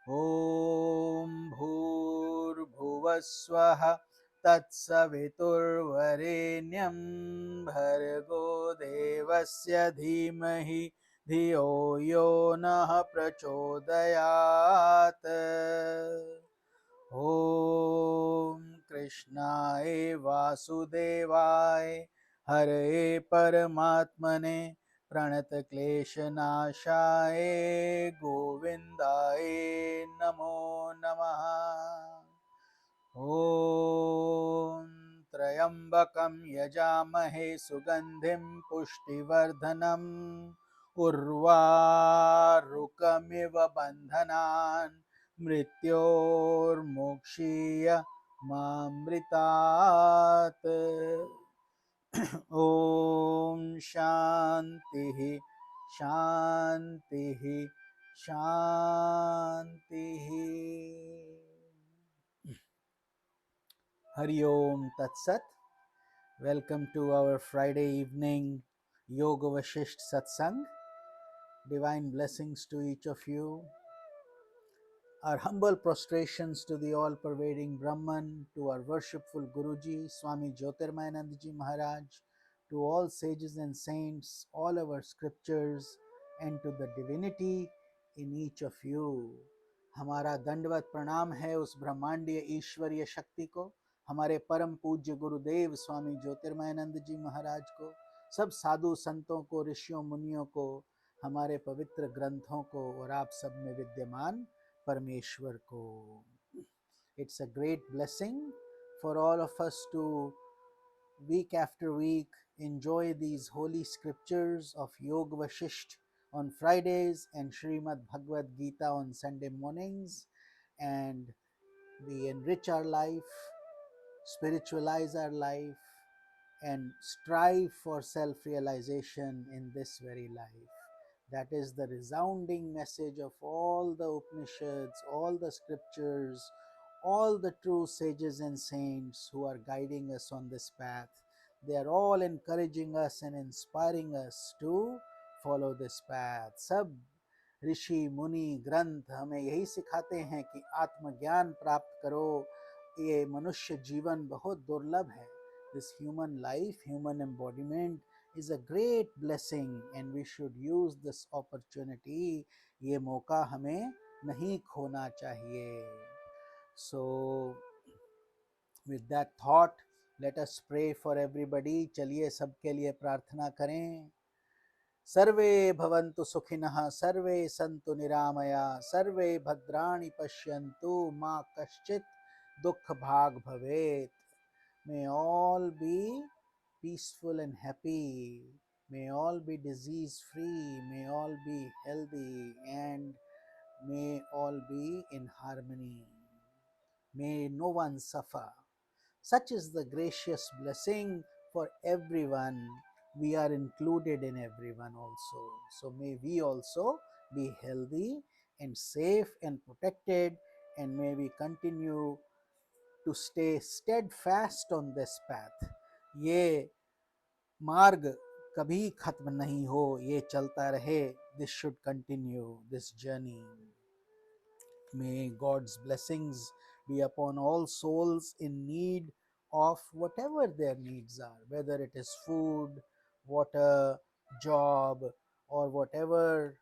ॐ भूर्भुवस्वः तत्सवितुर्वरेण्यं भर्गो देवस्य धीमहि धियो यो नः प्रचोदयात्। ॐ कृष्णाय वासुदेवाय हरे परमात्मने प्रणतक्लेशनाशाय गोविन्दाय नमो नमः। ॐ त्र्यम्बकं यजामहे सुगन्धिं पुष्टिवर्धनम् उर्वारुकमिव बन्धनान् मृत्योर्मुक्षीय मामृतात्। ॐ शान्तिः शान्तिः शान्तिः। Hari Om Tat Sat. Welcome to our Friday evening Yoga Vashistha Satsang. Divine blessings to each of you. Our humble prostrations to the all-pervading Brahman, to our worshipful Guruji, Swami JyotirmayAnanda ji Maharaj, to all sages and saints, all our scriptures, and to the divinity in each of you. हमारा दंडवत प्रणाम है उस ब्रह्मांडीय ईश्वरीय शक्ति को, हमारे परम पूज्य गुरुदेव स्वामी ज्योतिर्मयानंद जी महाराज को, सब साधु संतों को, ऋषियों मुनियों को, हमारे पवित्र ग्रंथों को और आप सब में विद्यमान परमेश्वर को. It's a great blessing for all of us to week after week enjoy these holy scriptures of Yoga Vashistha on Fridays and Srimad Bhagavad Gita on Sunday mornings, and we enrich our life, spiritualize our life, and strive for self-realization in this very life. That is the resounding message of all the Upanishads, all the scriptures, all the true sages and saints who are guiding us on this path. They are all encouraging us and inspiring us to follow this path. सब ऋषि मुनि ग्रंथ हमें यही सिखाते हैं कि आत्मज्ञान प्राप्त करो. ये मनुष्य जीवन बहुत दुर्लभ है. This human life, human embodiment is a great blessing and we should use this opportunity. ये मौका हमें नहीं खोना चाहिए. So with that thought, let us pray for everybody. चलिए सबके लिए प्रार्थना करें. सर्वे भवन्तु सुखिनः, सर्वे सन्तु निरामया, सर्वे भद्राणि पश्यन्तु, मा कश्चित् दुःख भाग भवेत्. May all be peaceful and happy. May all be disease free. May all be healthy, and may all be in harmony. May no one suffer. Such is the gracious blessing for everyone. We are included in everyone also. So may we also be healthy and safe and protected, and may we continue to stay steadfast on this path. ये मार्ग कभी खत्म नहीं हो, ये चलता रहे. This should continue, this journey. May God's blessings be upon all souls in need of whatever their needs are, whether it is food, water, job, or whatever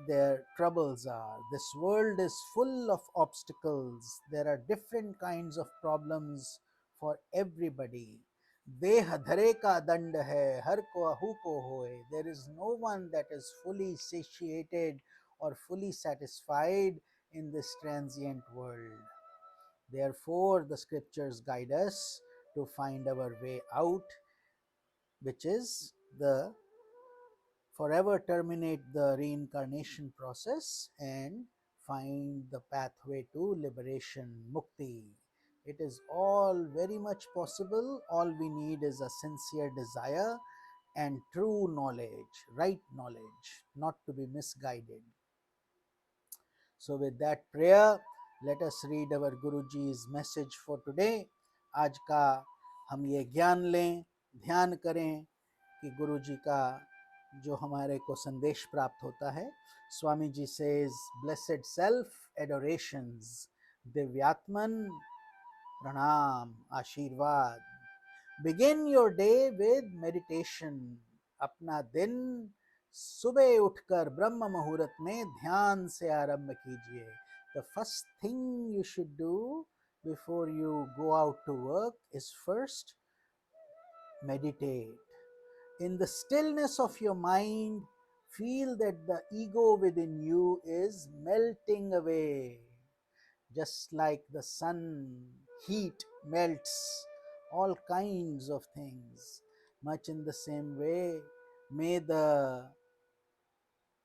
their troubles are. This world is full of obstacles. There are different kinds of problems for everybody. देह धरे का दंड है, हर को अहू को होए. There is no one that is fully satiated or fully satisfied in this transient world. Therefore, the scriptures guide us to find our way out, which is the forever terminate the reincarnation process and find the pathway to liberation, mukti. It is all very much possible. All we need is a sincere desire and true knowledge, right knowledge, not to be misguided. So with that prayer, let us read our Guruji's message for today. आज का हम ये ज्ञान लें, ध्यान करें कि गुरुजी का जो हमारे को संदेश प्राप्त होता है. Swami ji says, blessed self adorations, दिव्यात्मन प्रणाम, आशीर्वाद. Begin your day with meditation. अपना दिन सुबह उठकर ब्रह्म मुहूर्त में ध्यान से आरंभ कीजिए. The first thing you should do before you go out to work is first meditate. In the stillness of your mind, feel that the ego within you is melting away, just like the sun heat melts all kinds of things. Much in the same way, may the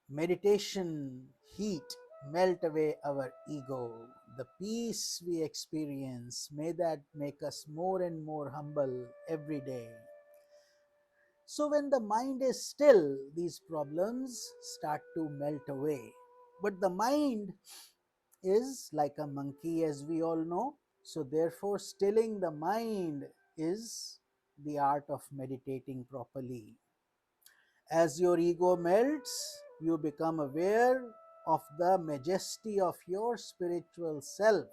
meditation heat melt away our ego. The peace we experience, may that make us more and more humble every day. So when the mind is still, these problems start to melt away. But the mind is like a monkey, as we all know. So therefore, stilling the mind is the art of meditating properly. As your ego melts, you become aware of the majesty of your spiritual self.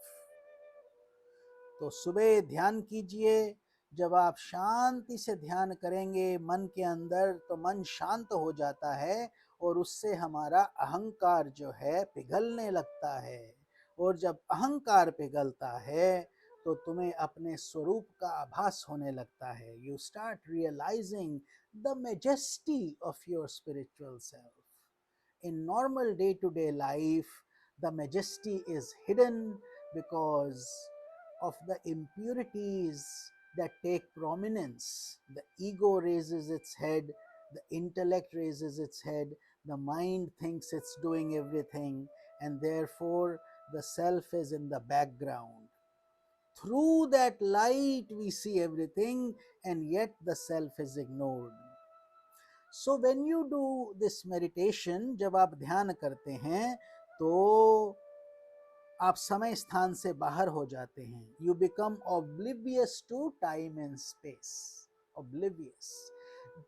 तो सुबह ध्यान कीजिए. जब आप शांति से ध्यान करेंगे मन के अंदर, तो मन शांत हो जाता है और उससे हमारा अहंकार जो है पिघलने लगता है. और जब अहंकार पिघलता है तो तुम्हें अपने स्वरूप का आभास होने लगता है. You start realising the majesty of your spiritual self. In normal day-to-day life, the majesty is hidden because of the impurities that take prominence. The ego raises its head, the intellect raises its head, the mind thinks it's doing everything, and therefore the self is in the background. Through that light we see everything, and yet the self is ignored. So when you do this meditation, जब आप ध्यान करते हैं तो आप समय स्थान से बाहर हो जाते हैं. You become oblivious to time and space. Oblivious.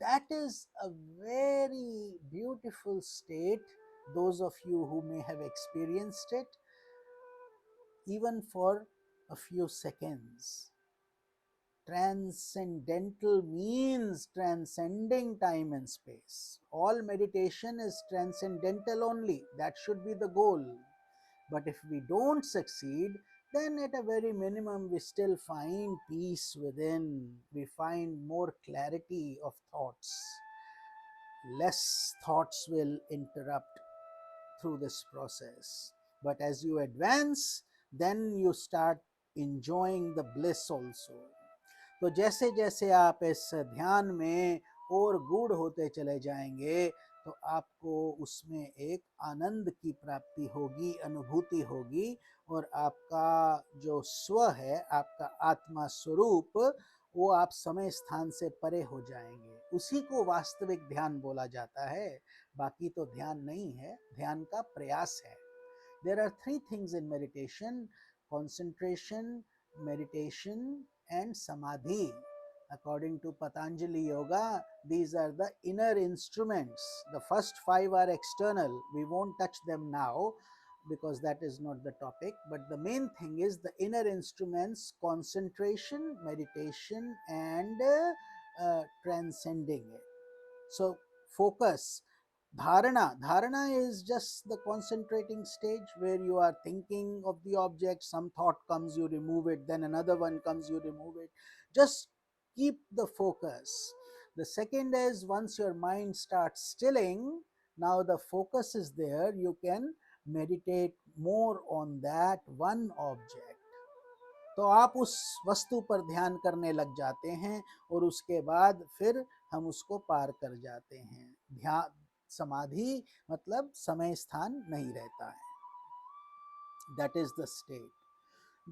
That is a very beautiful state. Those of you who may have experienced it, even for a few seconds. Transcendental means transcending time and space. All meditation is transcendental only. That should be the goal. But if we don't succeed, then at a very minimum we still find peace within. We find more clarity of thoughts. Less thoughts will interrupt through this process. But as you advance, then you start enjoying the bliss also. तो जैसे जैसे आप इस ध्यान में और गूढ़ होते चले जाएंगे तो आपको उसमें एक आनंद की प्राप्ति होगी, अनुभूति होगी, और आपका जो स्व है, आपका आत्मा स्वरूप, वो आप समय स्थान से परे हो जाएंगे. उसी को वास्तविक ध्यान बोला जाता है. बाकी तो ध्यान नहीं है, ध्यान का प्रयास है. There are three things in meditation: concentration, meditation, and samadhi. According to Patanjali Yoga, these are the inner instruments. The first five are external. We won't touch them now because that is not the topic. But the main thing is the inner instruments: concentration, meditation, and transcending it. So focus. Dharana is just the concentrating stage where you are thinking of the object. Some thought comes, you remove it, then another one comes, you remove it. Just keep the focus. The second is, once your mind starts stilling, now the focus is there, you can meditate more on that one object. तो आप उस वस्तु पर ध्यान करने लग जाते हैं और उसके बाद फिर हम उसको पार कर जाते हैं. ध्यान समाधि मतलब समय स्थान नहीं रहता है. That is the state.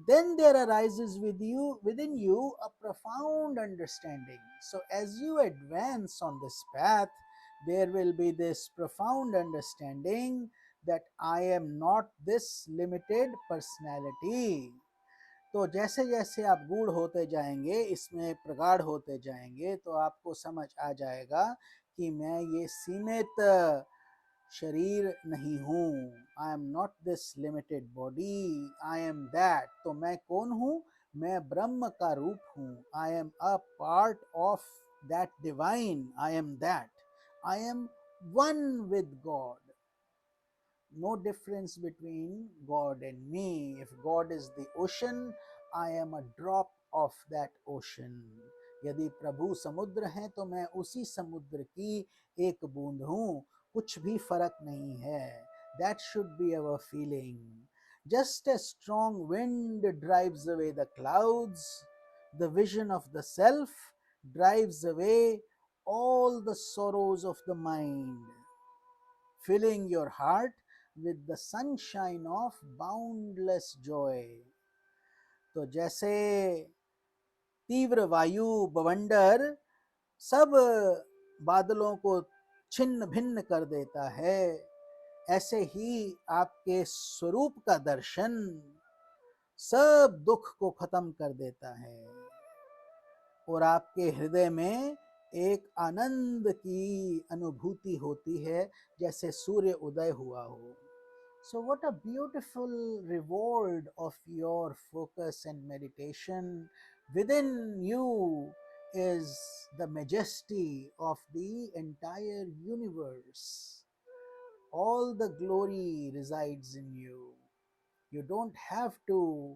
Then there arises within you a profound understanding. So as you advance on this path, there will be this profound understanding that I am not this limited personality. तो जैसे जैसे आप गूढ़ होते जाएंगे, इसमें प्रगाढ़ होते जाएंगे, तो आपको समझ आ जाएगा कि मैं ये सीमित शरीर नहीं हूँ. I am not this limited body, I am that. तो मैं कौन हूँ? मैं ब्रह्म का रूप हूँ. I am a part of that divine. I am that. I am one with God. No difference between God and me. If God is the ocean, I am a drop of that ocean. यदि प्रभु समुद्र हैं तो मैं उसी समुद्र की एक बूंद हूँ. कुछ भी फर्क नहीं है. That should be our feeling. Just as strong wind drives away the clouds, the vision of the self drives away all the sorrows of the mind, filling your heart with the sunshine of boundless joy. तो जैसे तीव्र वायु बवंडर सब बादलों को छिन्न भिन्न कर देता है, ऐसे ही आपके स्वरूप का दर्शन सब दुख को खत्म कर देता है और आपके हृदय में एक आनंद की अनुभूति होती है जैसे सूर्य उदय हुआ हो. So what a beautiful reward of your focus and meditation. Within you is the majesty of the entire universe. All the glory resides in you. You don't have to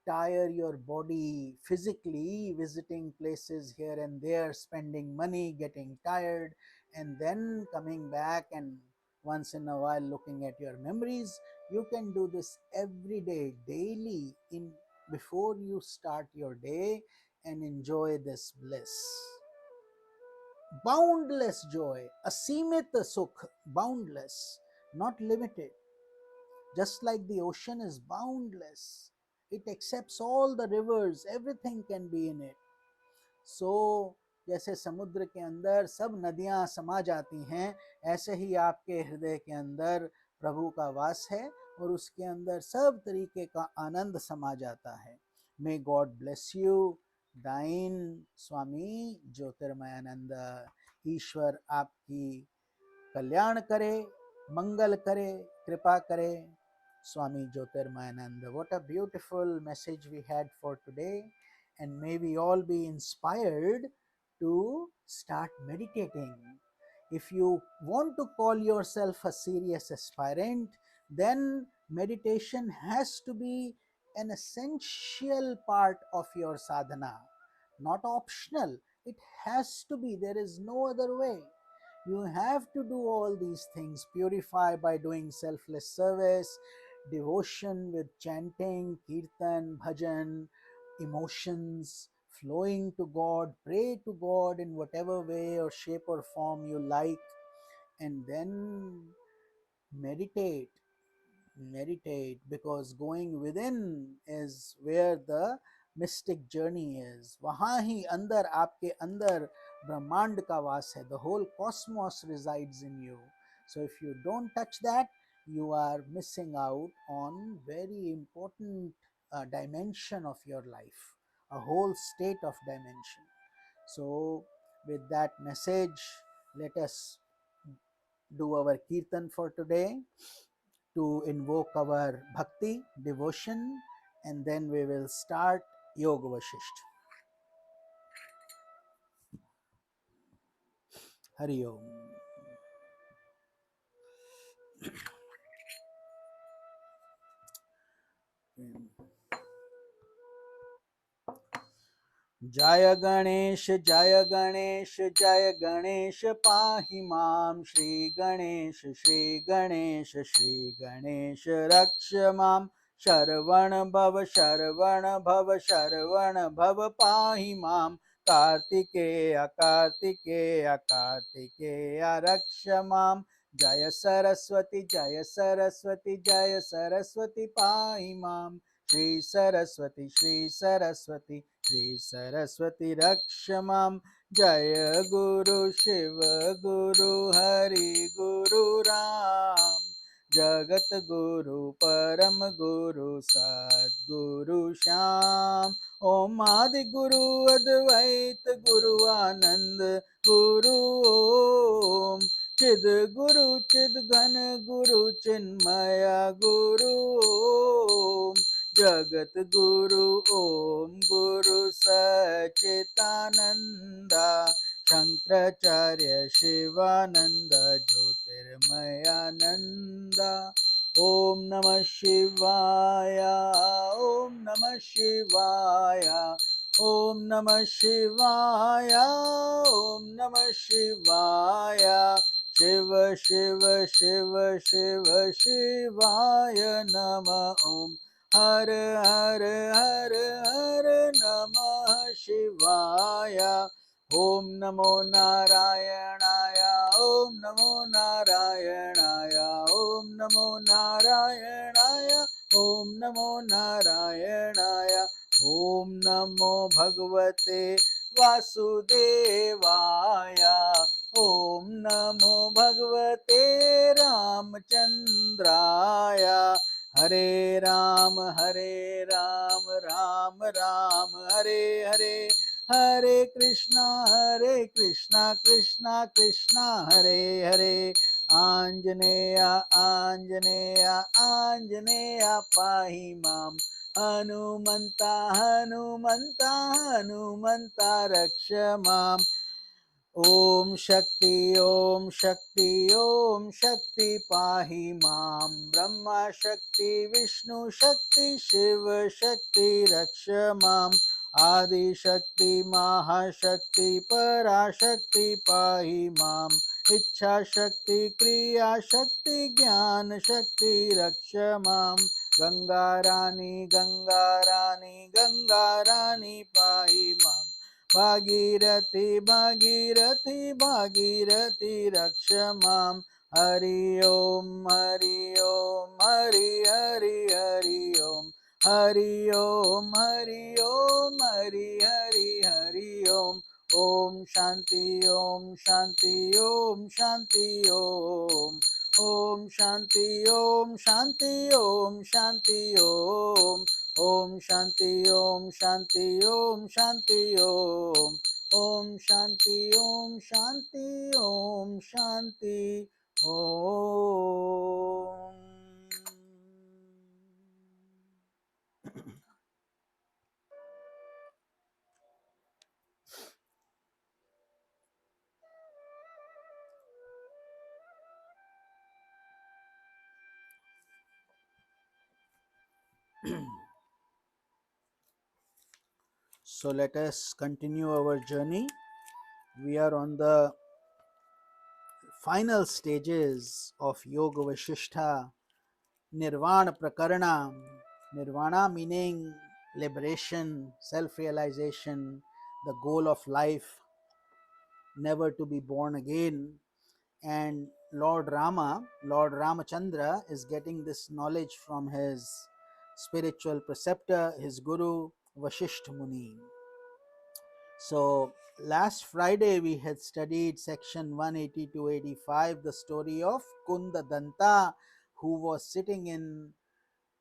tire your body physically, visiting places here and there, spending money, getting tired, and then coming back and once in a while looking at your memories. You can do this every day, daily, in before you start your day, and enjoy this bliss. Boundless joy, asimita sukh, boundless, not limited. Just like the ocean is boundless, it accepts all the rivers, everything can be in it. So जैसे समुद्र के अंदर सब नदियां समा जाती हैं, ऐसे ही आपके हृदय के अंदर प्रभु का वास है और उसके अंदर सब तरीके का आनंद समा जाता है. May God bless you. दाइन स्वामी ज्योतिर्मयानंद. ईश्वर आपकी कल्याण करे, मंगल करे, कृपा करे. Swami JyotirmayAnanda. What a beautiful message we had for today, and may we all be inspired to start meditating. If you want to call yourself a serious aspirant, then meditation has to be an essential part of your sadhana, not optional. It has to be. There is no other way. You have to do all these things. Purify by doing selfless service, devotion with chanting, kirtan, bhajan, emotions, flowing to God, pray to God in whatever way or shape or form you like, and then meditate. Meditate, because going within is where the mystic journey is. वहाँ ही अंदर आपके अंदर ब्रह्मांड का वास है. The whole cosmos resides in you. So if you don't touch that, you are missing out on very important dimension of your life, a whole state of dimension. So with that message, let us do our kirtan for today to invoke our bhakti, devotion, and then we will start Yoga Vashistha. Hari Om. Jaya Ganesh, Jaya Ganesh, Jaya Ganesh, Pahi Mam, Shri Ganesh, Shri Ganesh, Shri Ganesh, Raksha Mam, Sharvana Bhava, Sharvana Bhava, Sharvana Bhava, Pahi Mam, Kartikeya, Kartikeya, Kartikeya, Raksha Mam, Jaya Saraswati, Jaya Saraswati, Jaya Saraswati, Pahi Mam, Shri Saraswati, Shri Saraswati, Shri Saraswati Rakshamam. Jaya Guru Shiva Guru Hari Guru Ram. Jagat Guru परम गुरु सद्गुरु श्याम। ओम आदि गुरु अद्वैत गुरु आनंद गुरु ओम। चिद गुरु चिद घन गुरु चिन्मय गुरु ओम। जगत गुरु ओम गुरु सच्चिदानंदा। शंकराचार्य शिवानंद ज्योतिर्मयानंदा। ओम नमः शिवाय ओम नमः शिवाय ओम नमः शिवाय ओम नमः शिवाय। शिव शिव शिव शिव शिवाय नमः। ओम हर हर हर हर नमः शिवाय। ओम नमो नारायणाय ओम नमो नारायणाय ओम नमो नारायणाय ओम नमो नारायणाय। ओम नमो भगवते वासुदेवाय ओम नमो भगवते रामचंद्राय। हरे राम राम राम हरे हरे, हरे कृष्णा कृष्णा कृष्णा हरे हरे। आंजनेय आंजनेय आंजनेय पाहि मां। हनुमन्ता हनुमन्ता हनुमन्ता रक्ष माम्। ओम शक्ति ओम शक्ति पाहि मां। ब्रह्मा शक्ति विष्णु शक्ति शिव शक्ति रक्ष माम्। आदि शक्ति महाशक्ति पराशक्ति पाहि माम्। इच्छा शक्ति क्रिया शक्ति ज्ञान शक्ति रक्ष माम्। गंगा रानी पाहि माम्। भागीरथी भागीरथी भागीरथी रक्ष माम्। हरि ओम हरि हरि हरि ओम। हरि ओम हरि हरि हरि ओम। Om Shanti Om Shanti Om Shanti Om. Om Shanti Om Shanti Om Shanti Om. Om Shanti Om Shanti Om Shanti Om. Om Shanti Om Shanti Om Shanti Om. So let us continue our journey. We are on the final stages of Yoga Vashistha, Nirvana Prakarana. Nirvana meaning liberation, self-realization, the goal of life, never to be born again. And Lord Ramachandra is getting this knowledge from his spiritual preceptor, his guru, Vashistha Muni. So last Friday we had studied section 180 to 85, the story of Kunda Danta, who was sitting in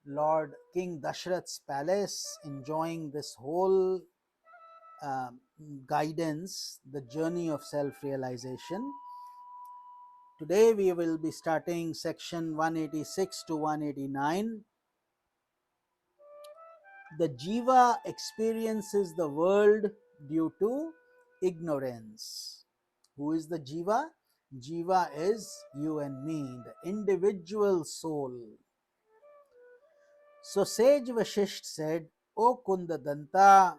Lord King Dashrath's palace enjoying this whole guidance, the journey of self-realization. Today we will be starting section 186 to 189. The Jiva experiences the world due to ignorance. Who is the Jiva? Jiva is you and me, the individual soul. So Sage Vasistha said, O Kundadanta,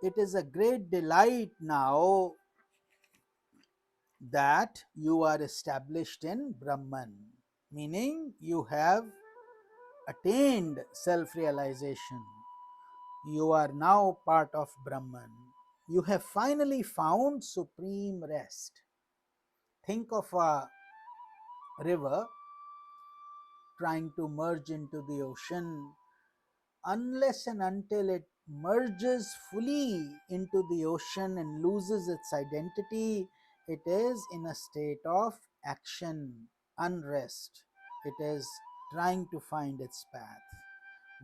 it is a great delight now that you are established in Brahman, meaning you have attained self-realization. You are now part of Brahman. You have finally found supreme rest. Think of a river trying to merge into the ocean. Unless and until it merges fully into the ocean and loses its identity, it is in a state of action, unrest. It is trying to find its path.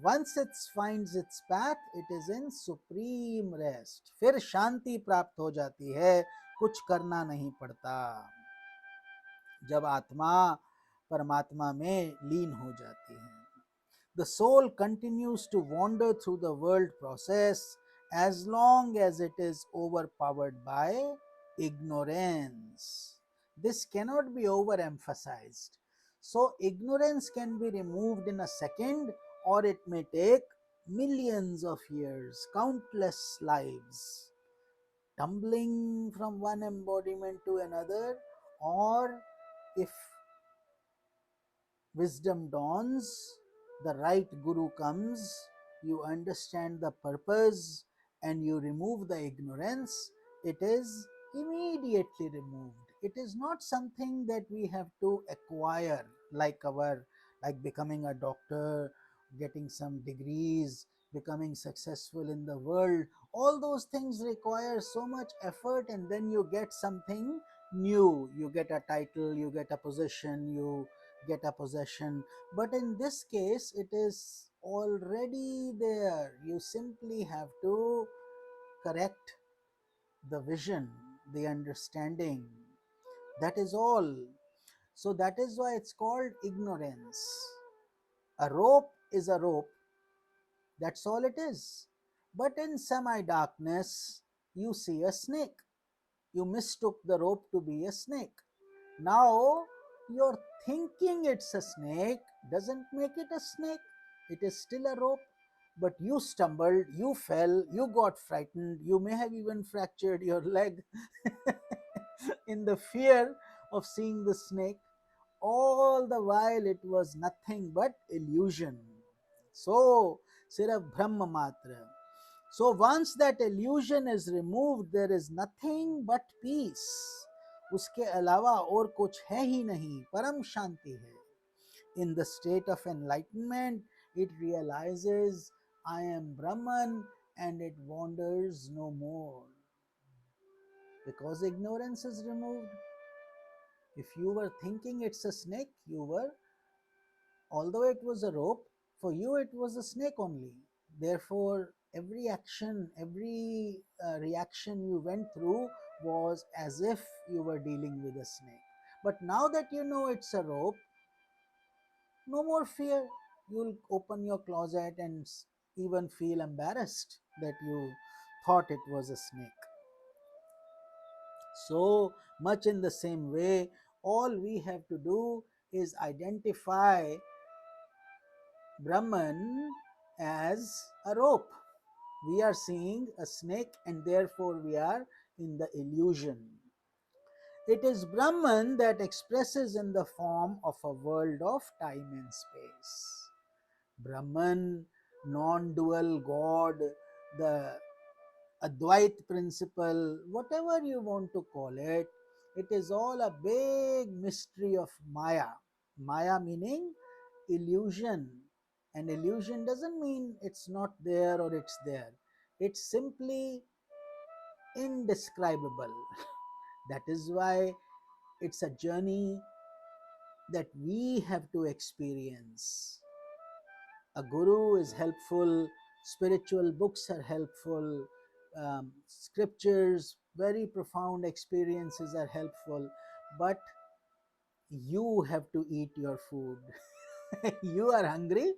Once it finds its path, it is in supreme rest. फिर शांति प्राप्त हो जाती है, कुछ करना नहीं पड़ता, जब आत्मा परमात्मा में लीन हो जाती है. The soul continues to wander through the world process as long as it is overpowered by ignorance. This cannot be overemphasized. So, ignorance can be removed in a second, or it may take millions of years, countless lives, tumbling from one embodiment to another, or if wisdom dawns, the right guru comes, you understand the purpose and you remove the ignorance, it is immediately removed. It is not something that we have to acquire, like becoming a doctor, getting some degrees, becoming successful in the world. All those things require so much effort, and then you get something new. You get a title, you get a position, you get a possession. But in this case, it is already there. You simply have to correct the vision, the understanding. That is all. So that is why it's called ignorance. A rope is a rope, that's all it is. But in semi darkness, you see a snake. You mistook the rope to be a snake. Now, your thinking it's a snake doesn't make it a snake. It is still a rope. But you stumbled, you fell, you got frightened, you may have even fractured your leg in the fear of seeing the snake. All the while, it was nothing but illusion. So, siraf brahma matra. So once that illusion is removed, there is nothing but peace. उसके अलावा और कुछ है ही नहीं, परम शांति है. In the state of enlightenment, it realizes I am Brahman and it wanders no more. Because ignorance is removed. If you were thinking it's a snake, although it was a rope, for you it was a snake only. Therefore, every action, every reaction you went through was as if you were dealing with a snake. But now that you know it's a rope, no more fear. You'll open your closet and even feel embarrassed that you thought it was a snake. So much in the same way, all we have to do is identify Brahman as a rope. We are seeing a snake and therefore we are in the illusion. It is Brahman that expresses in the form of a world of time and space. Brahman, non-dual God, the Advait principle, whatever you want to call it, it is all a big mystery of Maya. Maya meaning illusion. And illusion doesn't mean it's not there or it's there. It's simply indescribable. That is why it's a journey that we have to experience. A guru is helpful, spiritual books are helpful, scriptures, very profound experiences are helpful, but you have to eat your food. You are hungry,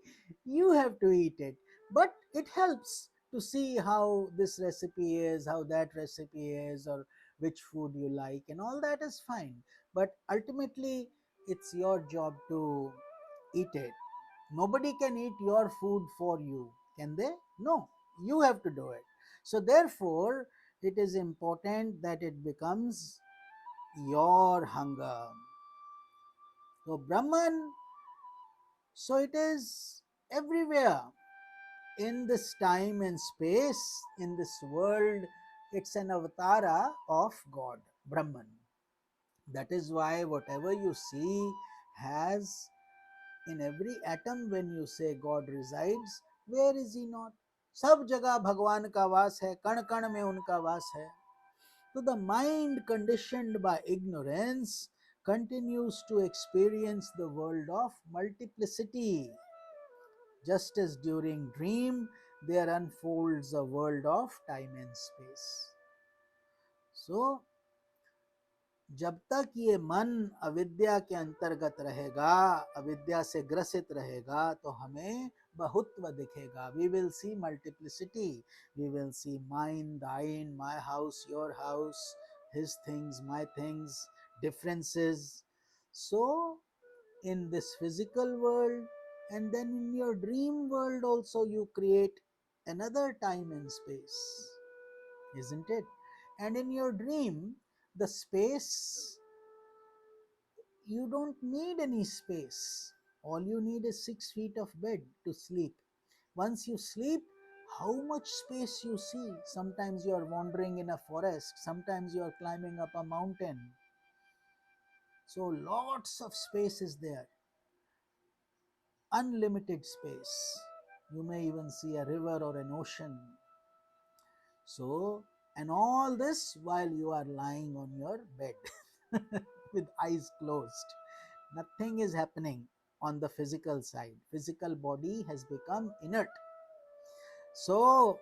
you have to eat it. But it helps to see how this recipe is, how that recipe is, or which food you like, and all that is fine. But ultimately, it's your job to eat it. Nobody can eat your food for you, can they? No, you have to do it. So, therefore, it is important that it becomes your hunger. So, Brahman, so it is everywhere in this time and space, in this world. It's an avatara of God, Brahman. That is why whatever you see has, in every atom, when you say God resides, where is he not? सब जगह भगवान का वास है, कण कण में उनका वास है. So the mind conditioned by ignorance continues to experience the world of multiplicity. Just as during dream, there unfolds a world of time and space. So, जब तक ये मन अविद्या के अंतर्गत रहेगा, अविद्या से ग्रसित रहेगा, तो हमें बहुत्व दिखेगा. We will see multiplicity. We will see mine, thine, my house, your house, his things, my things, differences. So, in this physical world, and then in your dream world also, you create another time and space, isn't it? And in your dream, the space, you don't need any space. All you need is 6 feet of bed to sleep. Once you sleep, how much space you see? Sometimes you are wandering in a forest, sometimes you are climbing up a mountain. So lots of space is there, unlimited space. You may even see a river or an ocean. So, and all this while you are lying on your bed with eyes closed. Nothing is happening on the physical side. Physical body has become inert. So,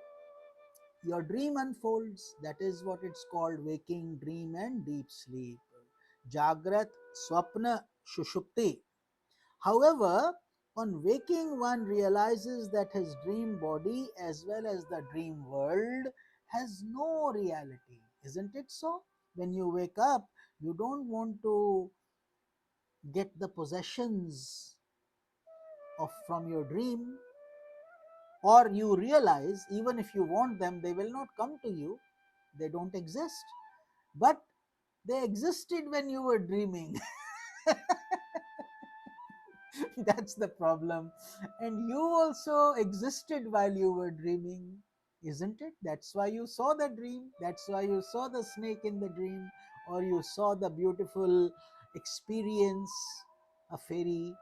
your dream unfolds. That is what it's called: waking, dream, and deep sleep. Jagrat, Swapna, Shushupti. However, on waking, one realizes that his dream body as well as the dream world has no reality. Isn't it so? When you wake up, you don't want to get the possessions of from your dream, or you realize even if you want them, they will not come to you. They don't exist. But they existed when you were dreaming. That's the problem. And you also existed while you were dreaming, isn't it? That's why you saw the dream. That's why you saw the snake in the dream, or you saw the beautiful experience, a fairy,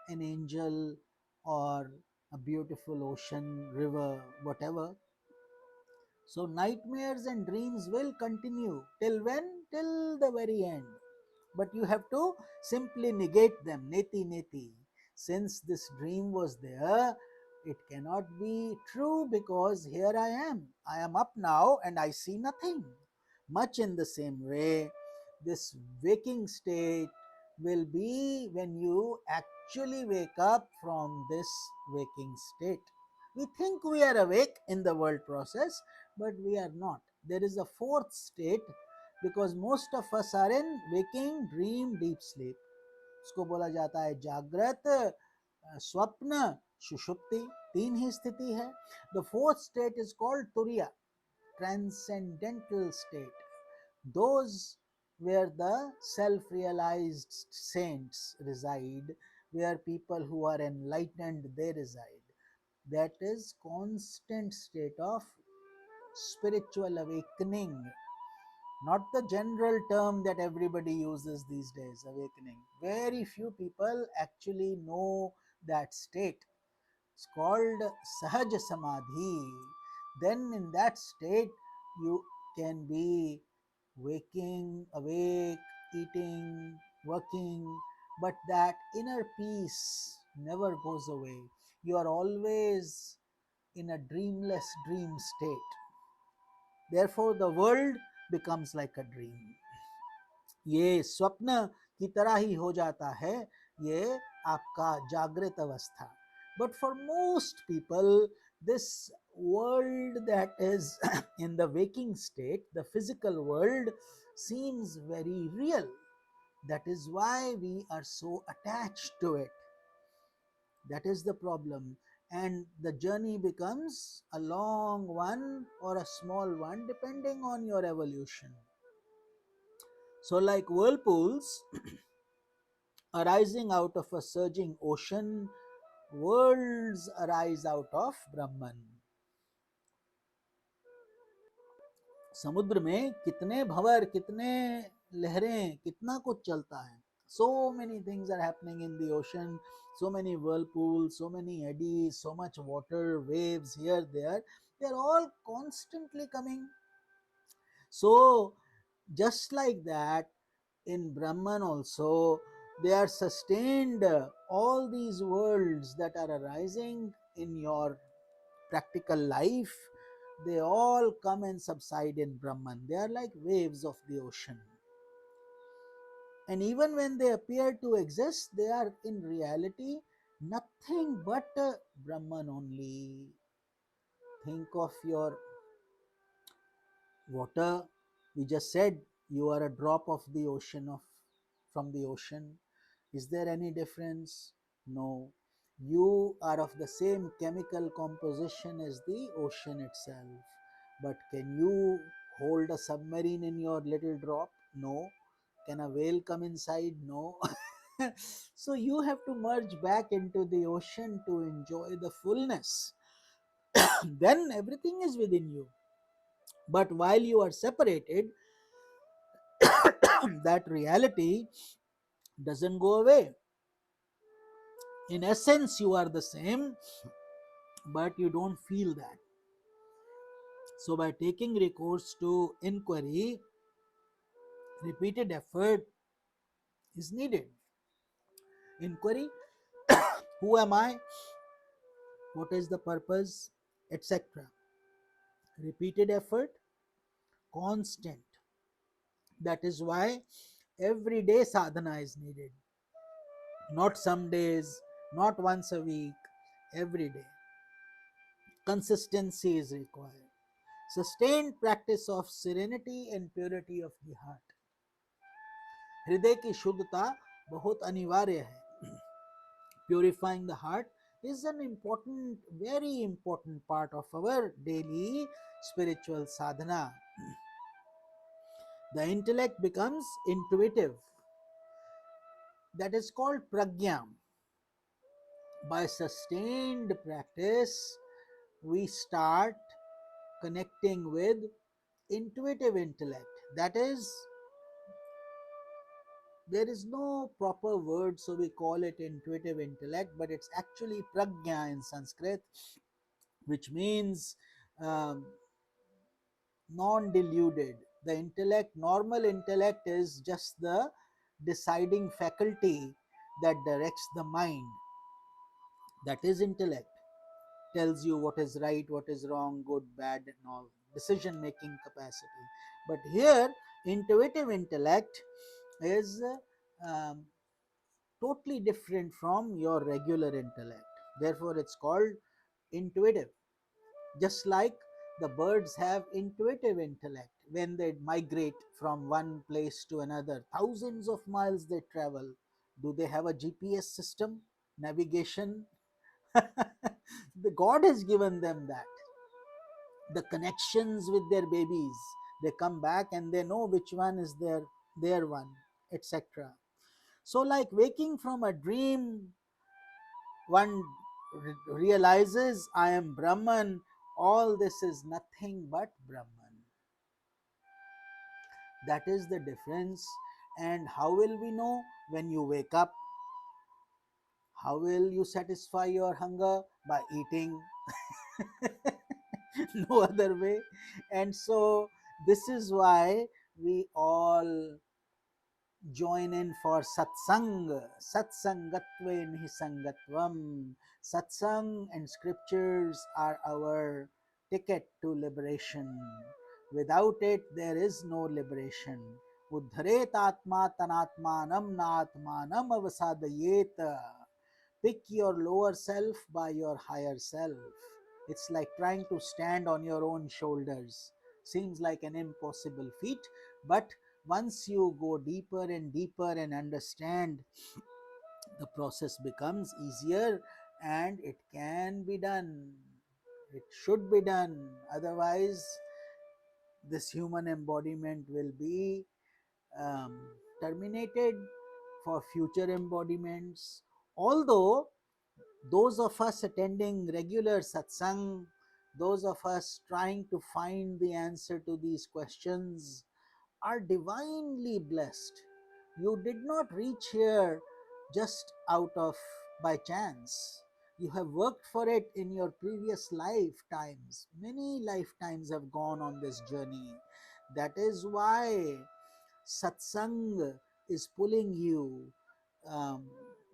an angel, or a beautiful ocean, river, whatever. So, nightmares and dreams will continue. Till when? Till the very end. But you have to simply negate them. Neti neti. Since this dream was there, it cannot be true, because here I am. I am up now and I see nothing. Much in the same way, this waking state will be when you actually wake up from this waking state. We think we are awake in the world process, but we are not. There is a fourth state, because most of us are in waking, dream, deep sleep. उसको बोला जाता है जागृत, स्वप्न, सुषुप्ति. तीन ही स्थिति है. The fourth state is called turiya, transcendental state. Those where the self-realized saints reside, where people who are enlightened, they reside. That is constant state of spiritual awakening, not the general term that everybody uses these days, awakening. Very few people actually know that state. It's called Sahaj Samadhi. Then in that state, you can be waking, awake, eating, working, but that inner peace never goes away. You are always in a dreamless dream state. Therefore, the world becomes like a dream. ये स्वप्न की तरह ही हो जाता है, ये आपका जागृत अवस्था. But for most people, this world that is in the waking state, the physical world, seems very real. That is why we are so attached to it. That is the problem. And the journey becomes a long one or a small one, depending on your evolution. So, like whirlpools arising out of a surging ocean, worlds arise out of Brahman. समुद्र में कितने भंवर, कितने लहरें, कितना कुछ चलता है. So many things are happening in the ocean, so many whirlpools, so many eddies, so much water, waves here, there. They are all constantly coming. So, just like that, In Brahman also, they are sustained. All these worlds that are arising in your practical life, they all come and subside in Brahman. They are like waves of the ocean. And even when they appear to exist, they are in reality nothing but Brahman only. Think of your water. We just said you are a drop of the ocean of from the ocean. Is there any difference? No. You are of the same chemical composition as the ocean itself. But can you hold a submarine in your little drop? No. Can a whale come inside? No. So you have to merge back into the ocean to enjoy the fullness. Then everything is within you. But while you are separated, that reality doesn't go away. In essence, you are the same, but you don't feel that. So, by taking recourse to inquiry, repeated effort is needed. Inquiry: who am I? What is the purpose? Etc. Repeated effort, constant. That is why every day sadhana is needed. Not some days, not once a week, every day. Consistency is required. Sustained practice of serenity and purity of the heart. हृदय की शुद्धता बहुत अनिवार्य है. Purifying the heart is an important, very important part of our daily spiritual sadhana. The intellect becomes intuitive. That is called pragya. By sustained practice, we start connecting with intuitive intellect. That is, there is no proper word, so we call it intuitive intellect, but it's actually pragya in Sanskrit, which means um, non-deluded. The intellect, normal intellect, is just the deciding faculty that directs the mind. That is intellect. Tells you what is right, what is wrong, good, bad, and all. Decision making capacity. But here, intuitive intellect is um, totally different from your regular intellect. Therefore, it's called intuitive. Just like the birds have intuitive intellect when they migrate from one place to another, thousands of miles they travel. Do they have a GPS system, navigation? The God has given them that. The connections with their babies, they come back and they know which one is their one, etc. So, like waking from a dream, one realizes I am Brahman, all this is nothing but Brahman. That is the difference. And how will we know? When you wake up. How will you satisfy your hunger? By eating. No other way. And so this is why we all join in for satsang. Satsangatve nihisangatvam. Satsang and scriptures are our ticket to liberation. Without it, there is no liberation. Uddharet atma tanatmanam natmanam avasadayet. Pick your lower self by your higher self. It's like trying to stand on your own shoulders. Seems like an impossible feat, but once you go deeper and deeper and understand, the process becomes easier and it can be done. It should be done. Otherwise, this human embodiment will be um, terminated for future embodiments. Although those of us attending regular satsang, those of us trying to find the answer to these questions, are divinely blessed. You did not reach here just out of by chance. You have worked for it in your previous lifetimes. Many lifetimes have gone on this journey. That is why satsang is pulling you, um,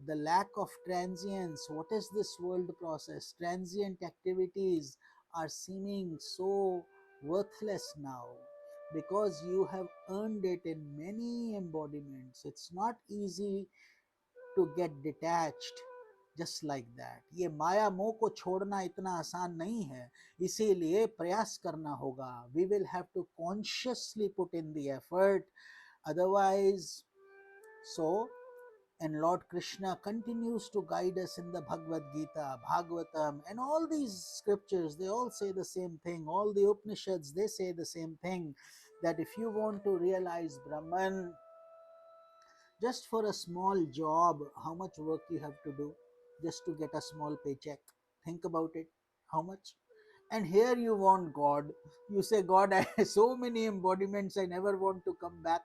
the lack of transience. What is this world process? Transient activities are seeming so worthless now because you have earned it in many embodiments. It's not easy to get detached just like that. ये माया मोह को छोड़ना इतना आसान नहीं है, इसीलिए प्रयास करना होगा. We will have to consciously put in the effort, otherwise. So, and Lord Krishna continues to guide us in the Bhagavad Gita, Bhagavatam, and all these scriptures. They all say the same thing. All the Upanishads, they say the same thing, that if you want to realize Brahman, just for a small job, how much work you have to do just to get a small paycheck? Think about it. How much? And here you want God. You say, God, I have so many embodiments, I never want to come back.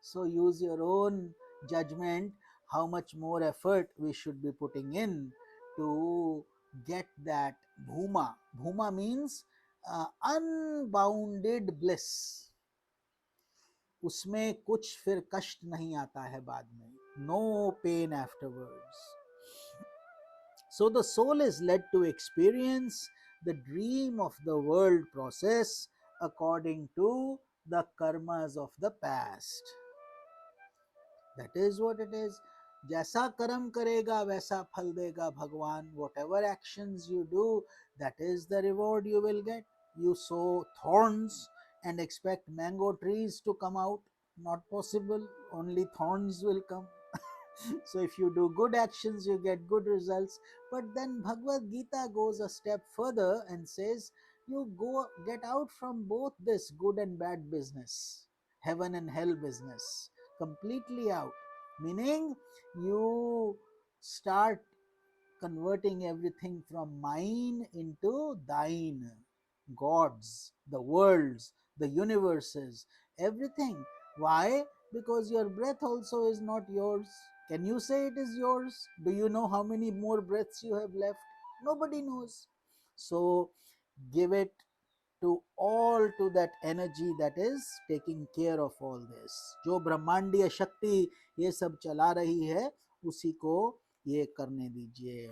So use your own judgment how much more effort we should be putting in to get that bhuma. Bhuma means unbounded bliss. उसमें कुछ फिर कष्ट नहीं आता है बाद में. No pain afterwards. So the soul is led to experience the dream of the world process according to the karmas of the past. That is what it is. जैसा कर्म करेगा वैसा फल देगा भगवान. Whatever actions you do, that is the reward you will get. You sow thorns and expect mango trees to come out. Not possible. Only thorns will come. So if you do good actions, you get good results. But then Bhagavad Gita goes a step further and says, you go get out from both this good and bad business, heaven and hell business, completely out. Meaning you start converting everything from mine into thine. Gods, the worlds, the universes, everything. Why? Because your breath also is not yours. Can you say it is yours? Do you know how many more breaths you have left? Nobody knows. So give it to all to that energy that is taking care of all this. जो ब्रह्मांडीय शक्ति ये सब चला रही है, उसी को ये करने दीजिए.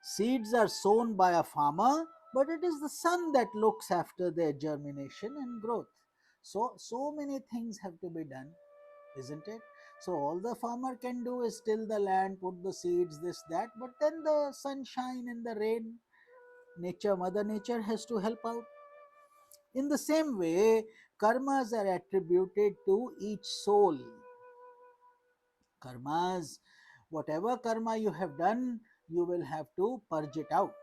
Seeds are sown by a farmer, but it is the sun that looks after their germination and growth. So many things have to be done, isn't it? So all the farmer can do is till the land, put the seeds, this, that, but then the sunshine and the rain, nature, Mother Nature has to help out. In the same way, karmas are attributed to each soul. Karmas, whatever karma you have done, you will have to purge it out.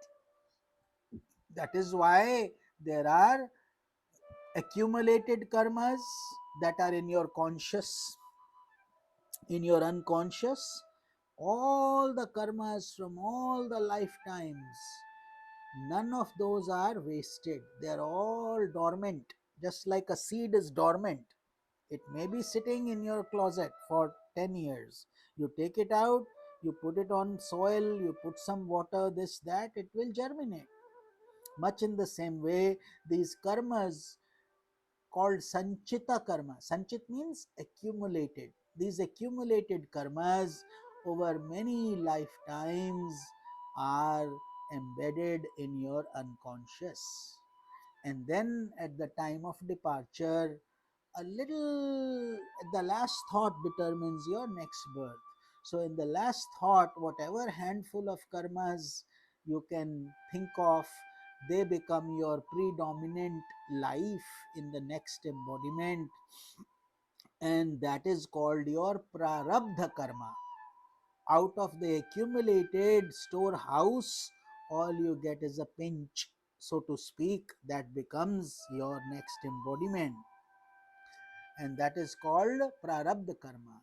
That is why there are accumulated karmas that are in your conscious, in your unconscious. All the karmas from all the lifetimes, none of those are wasted. They are all dormant, just like a seed is dormant. It may be sitting in your closet for 10 years. You take it out, you put it on soil, you put some water, this, that, it will germinate. Much in the same way, these karmas called sanchita karma. Sanchit means accumulated. These accumulated karmas over many lifetimes are embedded in your unconscious. And then at the time of departure, a little, the last thought determines your next birth. So in the last thought, whatever handful of karmas you can think of, they become your predominant life in the next embodiment, and that is called your prarabdha karma. Out of the accumulated storehouse, all you get is a pinch, so to speak, that becomes your next embodiment, and that is called prarabdha karma.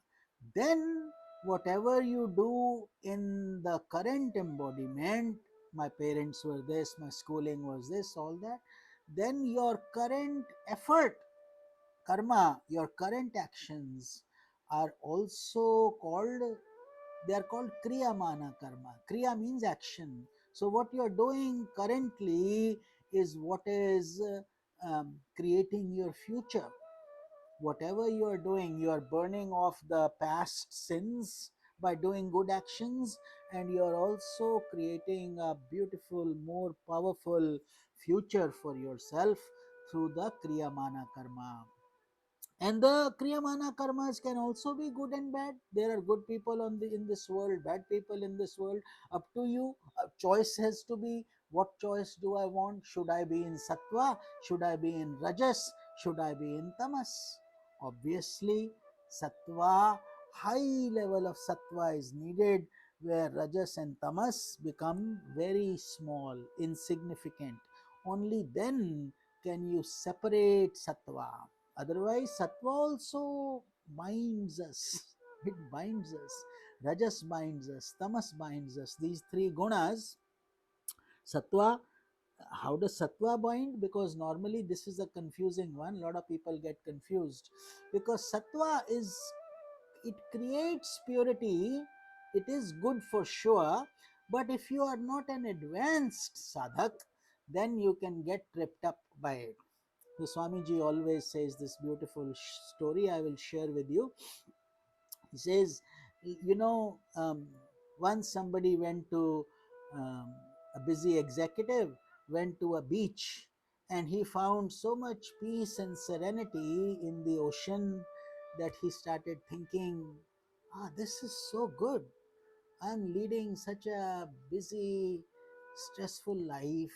Then whatever you do in the current embodiment, my parents were this, my schooling was this, all that, then your current effort, karma, your current actions are also called, they are called kriyamana karma. Kriya means action. So what you are doing currently is what is creating your future. Whatever you are doing, you are burning off the past sins by doing good actions, and you are also creating a beautiful, more powerful future for yourself through the kriyamana karma. And the kriyamana karmas can also be good and bad. There are good people in this world, bad people in this world. Up to you. A choice has to be, what choice do I want? Should I be in sattva? Should I be in rajas? Should I be in tamas? Obviously sattva, high level of sattva is needed, where rajas and tamas become very small, insignificant. Only then can you separate sattva. Otherwise, sattva also binds us. It binds us. Rajas binds us, tamas binds us. These three gunas, sattva. How does sattva bind? Because normally this is a confusing one. A lot of people get confused because sattva is, it creates purity. It is good for sure, but if you are not an advanced sadhak, then you can get tripped up by it. The Swamiji always says this beautiful story I will share with you. He says, you know, once somebody went to, um, a busy executive went to a beach, and he found so much peace and serenity in the ocean that he started thinking, this is so good. I'm leading such a busy, stressful life.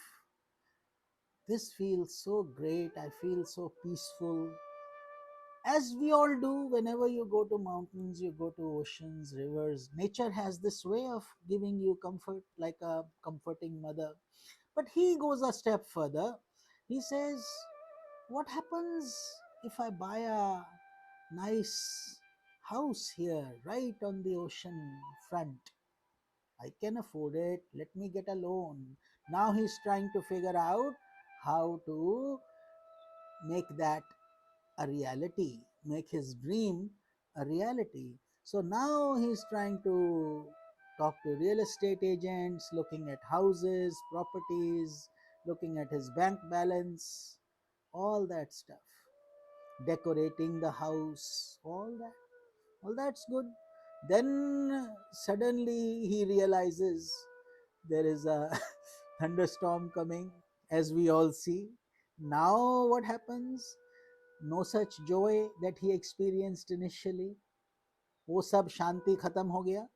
This feels so great. I feel so peaceful. As we all do, whenever you go to mountains, you go to oceans, rivers, nature has this way of giving you comfort, like a comforting mother. But he goes a step further. He says, what happens if I buy a nice house here right on the ocean front? I can afford it. Let me get a loan. Now he's trying to figure out how to make that a reality, make his dream a reality. So now he's trying to talk to real estate agents, looking at houses, properties, looking at his bank balance, all that stuff, decorating the house, all that's good. Then suddenly he realizes there is a thunderstorm coming, as we all see. Now what happens? No such joy that he experienced initially. वो सब शांति खत्म हो गया.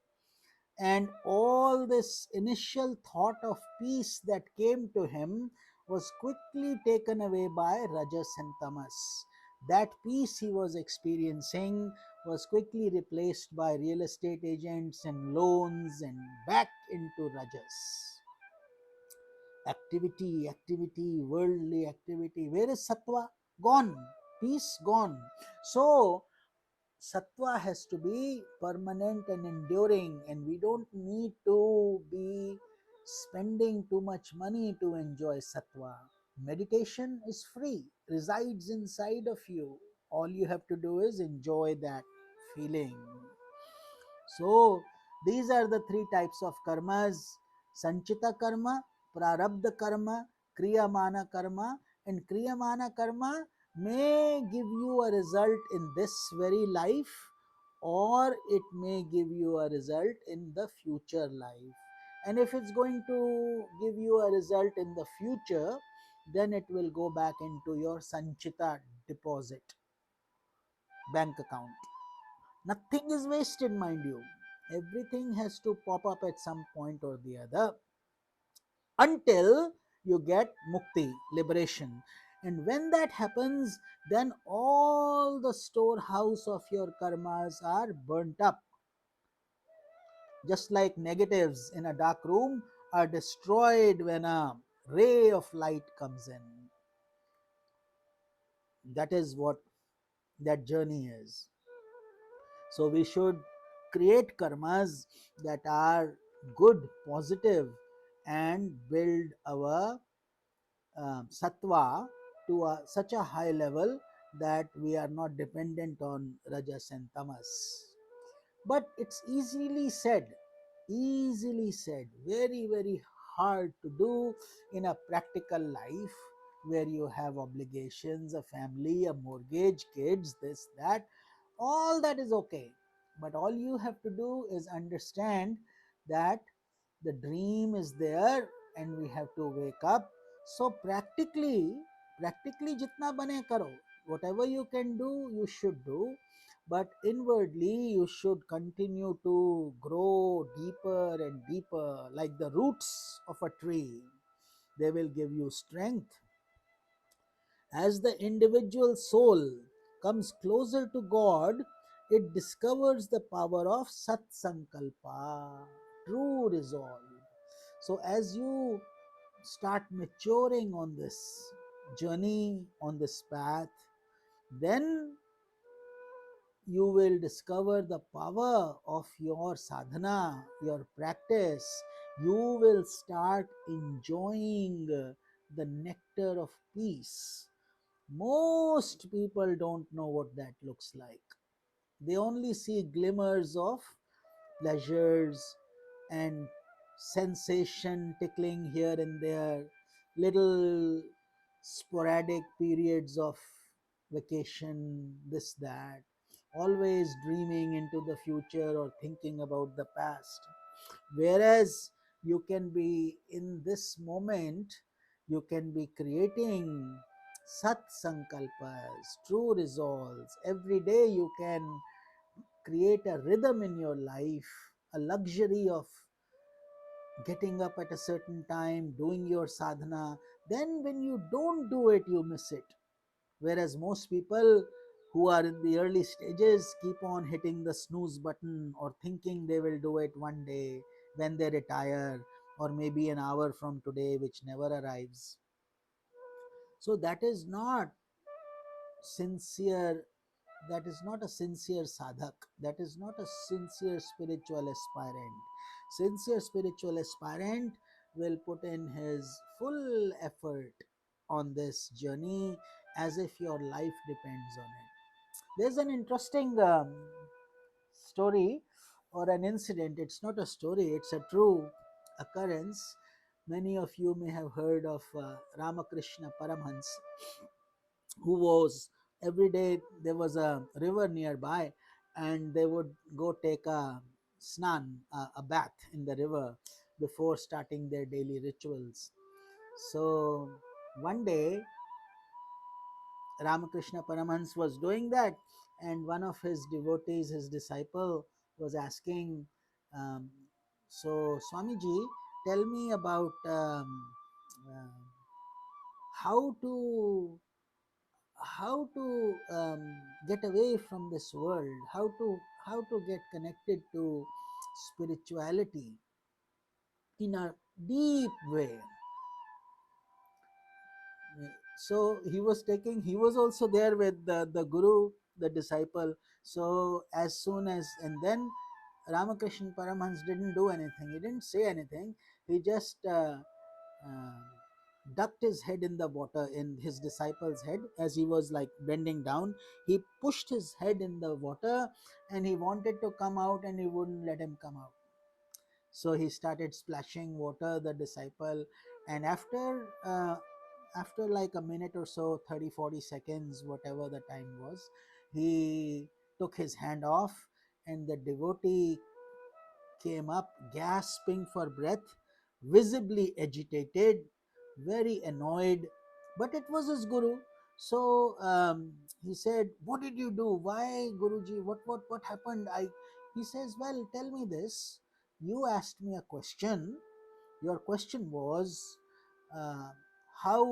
And all this initial thought of peace that came to him was quickly taken away by rajas and tamas. That peace he was experiencing was quickly replaced by real estate agents and loans, and back into rajas. Activity, worldly activity. Where is sattva? Gone. Peace gone. So sattva has to be permanent and enduring, and we don't need to be spending too much money to enjoy sattva. Meditation is free, resides inside of you. All you have to do is enjoy that feeling. So these are the three types of karmas: sanchita karma, prarabdha karma, kriyamana karma. And kriyamana karma may give you a result in this very life, or it may give you a result in the future life. And if it's going to give you a result in the future, then it will go back into your sanchita deposit bank account. Nothing is wasted, mind you. Everything has to pop up at some point or the other until you get mukti, liberation. And when that happens, then all the storehouse of your karmas are burnt up. Just like negatives in a dark room are destroyed when a ray of light comes in. That is what that journey is. So we should create karmas that are good, positive, and build our sattva to such a high level that we are not dependent on rajas and tamas. But it's easily said, very, very hard to do in a practical life. where you have obligations, a family, a mortgage, kids, this, that. All that is okay. But all you have to do is understand that the dream is there and we have to wake up. So practically jitna bane karo. Whatever you can do, you should do. But inwardly, you should continue to grow deeper and deeper, like the roots of a tree. They will give you strength. As the individual soul comes closer to God, it discovers the power of Sat Sankalpa, true resolve. So, as you start maturing on this journey, on this path, then you will discover the power of your sadhana, your practice. You will start enjoying the nectar of peace. Most people don't know what that looks like. They only see glimmers of pleasures and sensation tickling here and there, little sporadic periods of vacation, this, that, always dreaming into the future or thinking about the past. Whereas you can be in this moment, you can be creating Sat Sankalpas, true resolves. Every day you can create a rhythm in your life, a luxury of getting up at a certain time, doing your sadhana. Then when you don't do it, you miss it. Whereas most people who are in the early stages keep on hitting the snooze button or thinking they will do it one day when they retire, or maybe an hour from today, which never arrives. So that is not sincere. That is not a sincere sadhak. That is not a sincere spiritual aspirant. Sincere spiritual aspirant will put in his full effort on this journey as if your life depends on it. There's an interesting story or an incident. It's not a story, it's a true occurrence. Many of you may have heard of Ramakrishna Paramhans, who was, every day there was a river nearby and they would go take a snan, a bath in the river before starting their daily rituals. So one day Ramakrishna Paramhans was doing that, and one of his devotees, his disciple, was asking, um, so Swamiji, tell me about uh, how to get away from this world, how to get connected to spirituality in a deep way. So he was also there with the guru, the disciple. So as soon as, and then Ramakrishna Paramhans didn't do anything, he didn't say anything, he just uh, ducked his head in the water, in his disciple's head, as he was like bending down. He pushed his head in the water and he wanted to come out and he wouldn't let him come out. So he started splashing water, the disciple, and after like a minute or so, 30-40 seconds, whatever the time was, he took his hand off and the devotee came up gasping for breath, visibly agitated, very annoyed, but it was his guru. So he said, "What did you do? Why, Guruji? What happened?" He says, "Well, tell me this. You asked me a question. Your question was, uh, how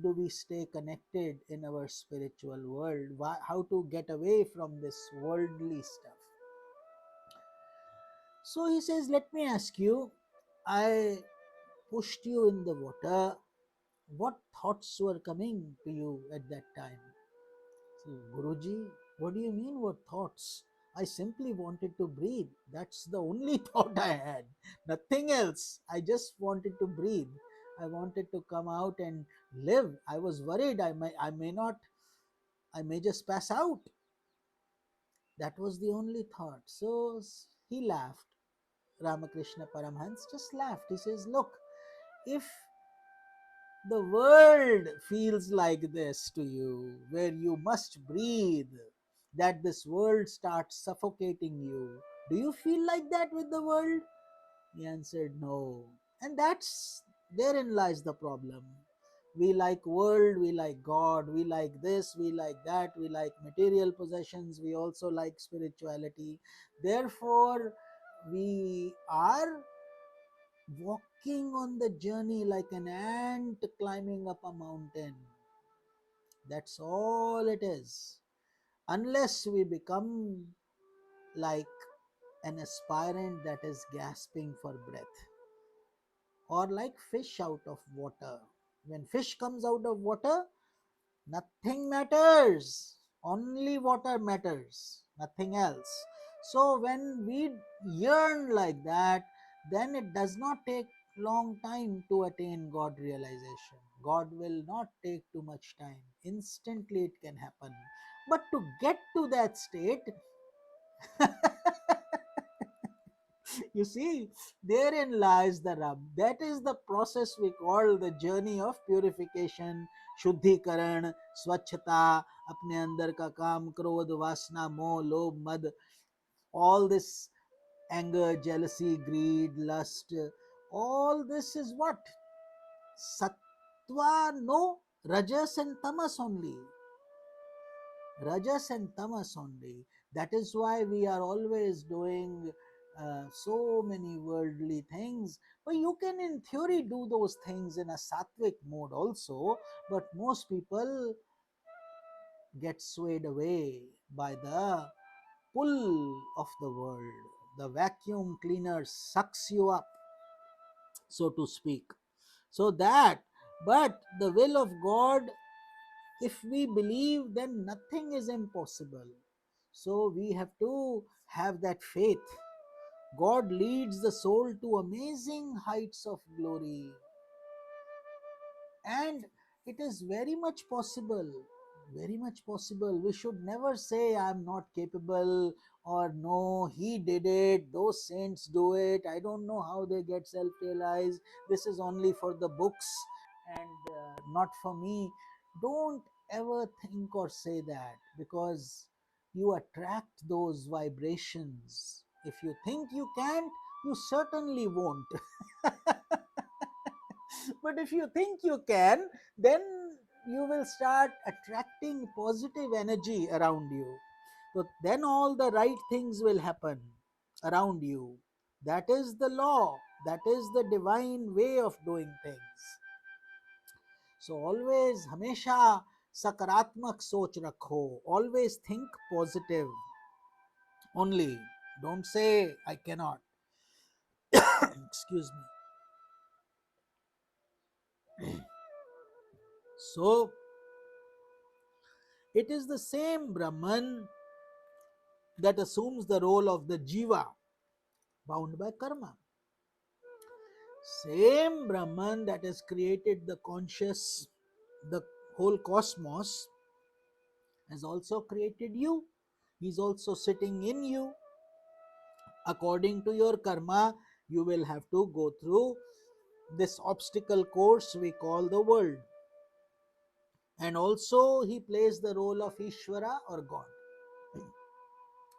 do we stay connected in our spiritual world? How to get away from this worldly stuff?" So he says, "Let me ask you, I pushed you in the water. What thoughts were coming to you at that time?" So, "Guruji, what do you mean, what thoughts? I simply wanted to breathe. That's the only thought I had. Nothing else. I just wanted to breathe. I wanted to come out and live. I was worried I may not, I may just pass out. That was the only thought." So he laughed. Ramakrishna Paramhans just laughed. He says, "Look, if the world feels like this to you, where you must breathe, that this world starts suffocating you. Do you feel like that with the world? He answered, no. And therein lies the problem. We like world, we like God, we like this, we like that, we like material possessions, we also like spirituality. Therefore, we are walking on the journey like an ant climbing up a mountain. That's all it is. Unless we become like an aspirant that is gasping for breath, or like fish out of water. When fish comes out of water, nothing matters, only water matters, nothing else. So when we yearn like that, then it does not take long time to attain God realization. God will not take too much time, instantly it can happen. But to get to that state, you see, therein lies the rub. That is the process we call the journey of purification, शुद्धिकरण, स्वच्छता, अपने अंदर का काम, क्रोध, वासना, मोह, लोभ, मद, all this anger, jealousy, greed, lust, all this is what? Sattva, no, rajas and tamas only. Rajas and tamas only. That is why we are always doing so many worldly things. But you can, in theory, do those things in a sattvic mode also. But most people get swayed away by the pull of the world. The vacuum cleaner sucks you up, so to speak. So that, but the will of God, if we believe, then nothing is impossible. So we have to have that faith. God leads the soul to amazing heights of glory, and it is very much possible. Very much possible. We should never say I'm not capable, or no, he did it, those saints do it, I don't know how they get self realized, this is only for the books and not for me. Don't ever think or say that, because you attract those vibrations. If you think you can't, you certainly won't. But if you think you can, then you will start attracting positive energy around you. So then all the right things will happen around you. That is the law, that is the divine way of doing things. So always, हमेशा सकारात्मक सोच रखो. Always think positive only. Don't say I cannot. Excuse me. So it is the same Brahman that assumes the role of the jiva bound by karma. Same Brahman that has created the conscious, the whole cosmos, has also created you. He's also sitting in you. According to your karma, you will have to go through this obstacle course we call the world. And also, he plays the role of Ishvara or God.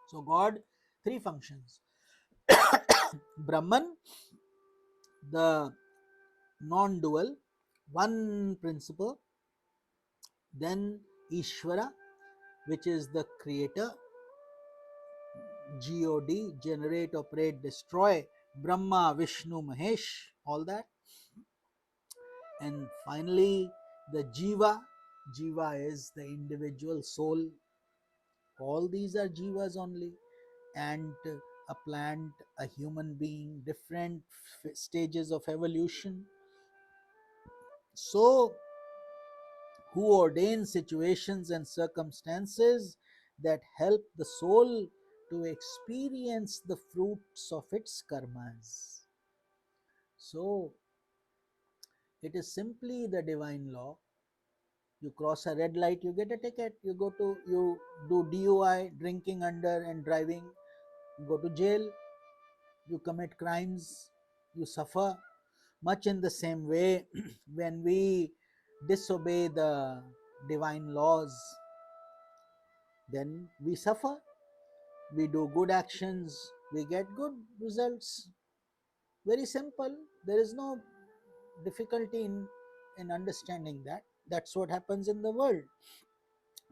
So, God, three functions: Brahman, the non dual, one principle; then Ishvara, which is the creator, God, generate, operate, destroy, Brahma, Vishnu, Mahesh, all that. And finally, the Jiva. Jiva is the individual soul. All these are Jivas only. And a plant, a human being, different stages of evolution. So, who ordains situations and circumstances that help the soul to experience the fruits of its karmas. So, it is simply the divine law. You cross a red light, you get a ticket. You do DUI, drinking under and driving, you go to jail. You commit crimes, you suffer. Much in the same way, when we disobey the divine laws, then we suffer. We do good actions, we get good results. Very simple. There is no difficulty in understanding that. That's what happens in the world.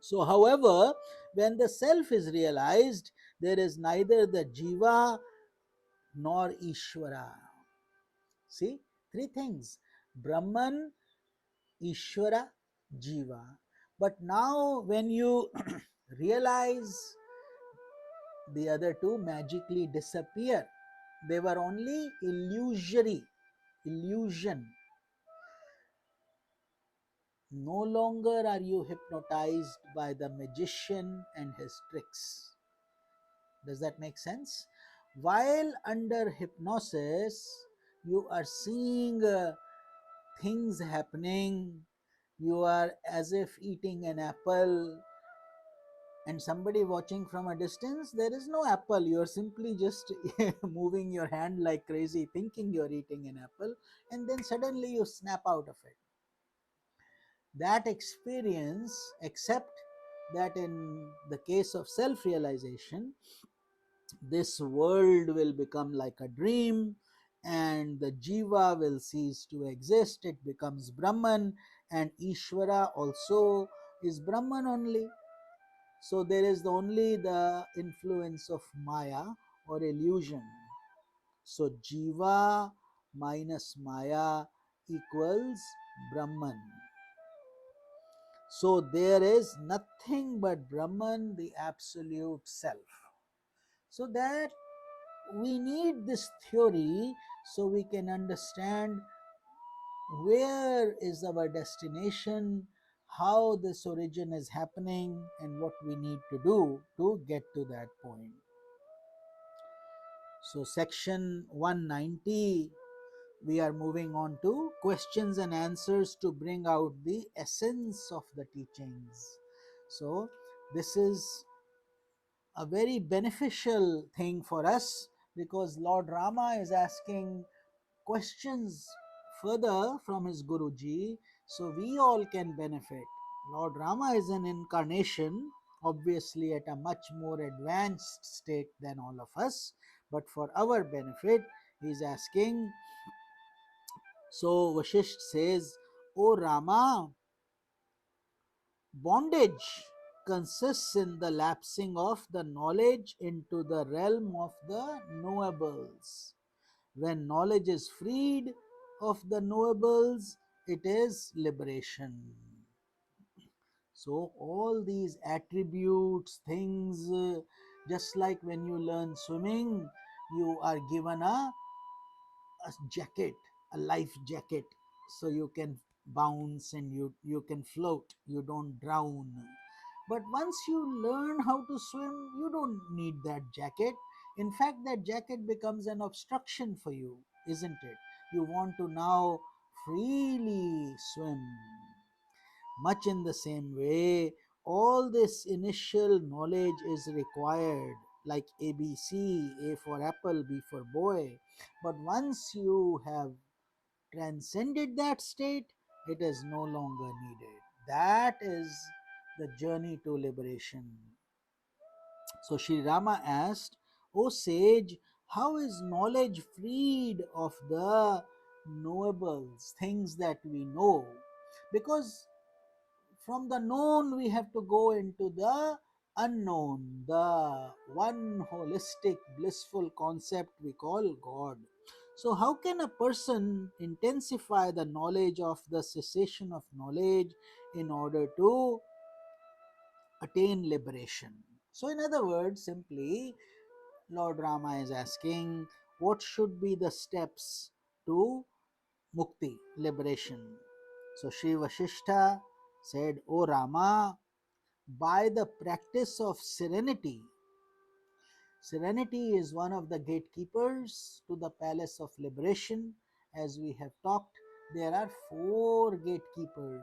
So, however, when the self is realized, there is neither the Jiva nor Ishvara. See, three things: Brahman, Ishvara, Jiva. But now, when you realize, the other two magically disappear. They were only illusion. No longer are you hypnotized by the magician and his tricks. Does that make sense? While under hypnosis, you are seeing things happening. You are as if eating an apple, and somebody watching from a distance. There is no apple. You are simply just moving your hand like crazy, thinking you are eating an apple, and then suddenly you snap out of it. That experience, except that in the case of self realization, this world will become like a dream, and the Jiva will cease to exist. It becomes Brahman, and Ishvara also is Brahman only. So there is only the influence of Maya or illusion. So Jiva minus Maya equals Brahman. So there is nothing but Brahman, the absolute self. So that we need this theory so we can understand where is our destination, how this origin is happening, and what we need to do to get to that point. So, section 190, we are moving on to questions and answers to bring out the essence of the teachings. So, this is a very beneficial thing for us, because Lord Rama is asking questions further from his Guruji, so we all can benefit. Lord Rama is an incarnation, obviously at a much more advanced state than all of us, but for our benefit, he is asking. So Vashistha says, O Rama, bondage consists in the lapsing of the knowledge into the realm of the knowables. When knowledge is freed of the knowables, it is liberation. So, all these attributes, things, just like when you learn swimming, you are given a jacket, a life jacket, so you can bounce and you can float, you don't drown. But once you learn how to swim, you don't need that jacket. In fact, that jacket becomes an obstruction for you, isn't it? You want to now freely swim. Much in the same way, all this initial knowledge is required, like ABC: A for apple, B for boy. But once you have transcended that state, it is no longer needed. That is the journey to liberation. So Sri Rama asked, O sage, how is knowledge freed of the knowables, things that we know? Because from the known we have to go into the unknown, the one holistic blissful concept we call God. So how can a person intensify the knowledge of the cessation of knowledge in order to attain liberation? So in other words, simply, Lord Rama is asking, what should be the steps to mukti, liberation? So Sri Vashistha said, O Rama, by the practice of serenity. Serenity is one of the gatekeepers to the palace of liberation. As we have talked, there are 4 gatekeepers.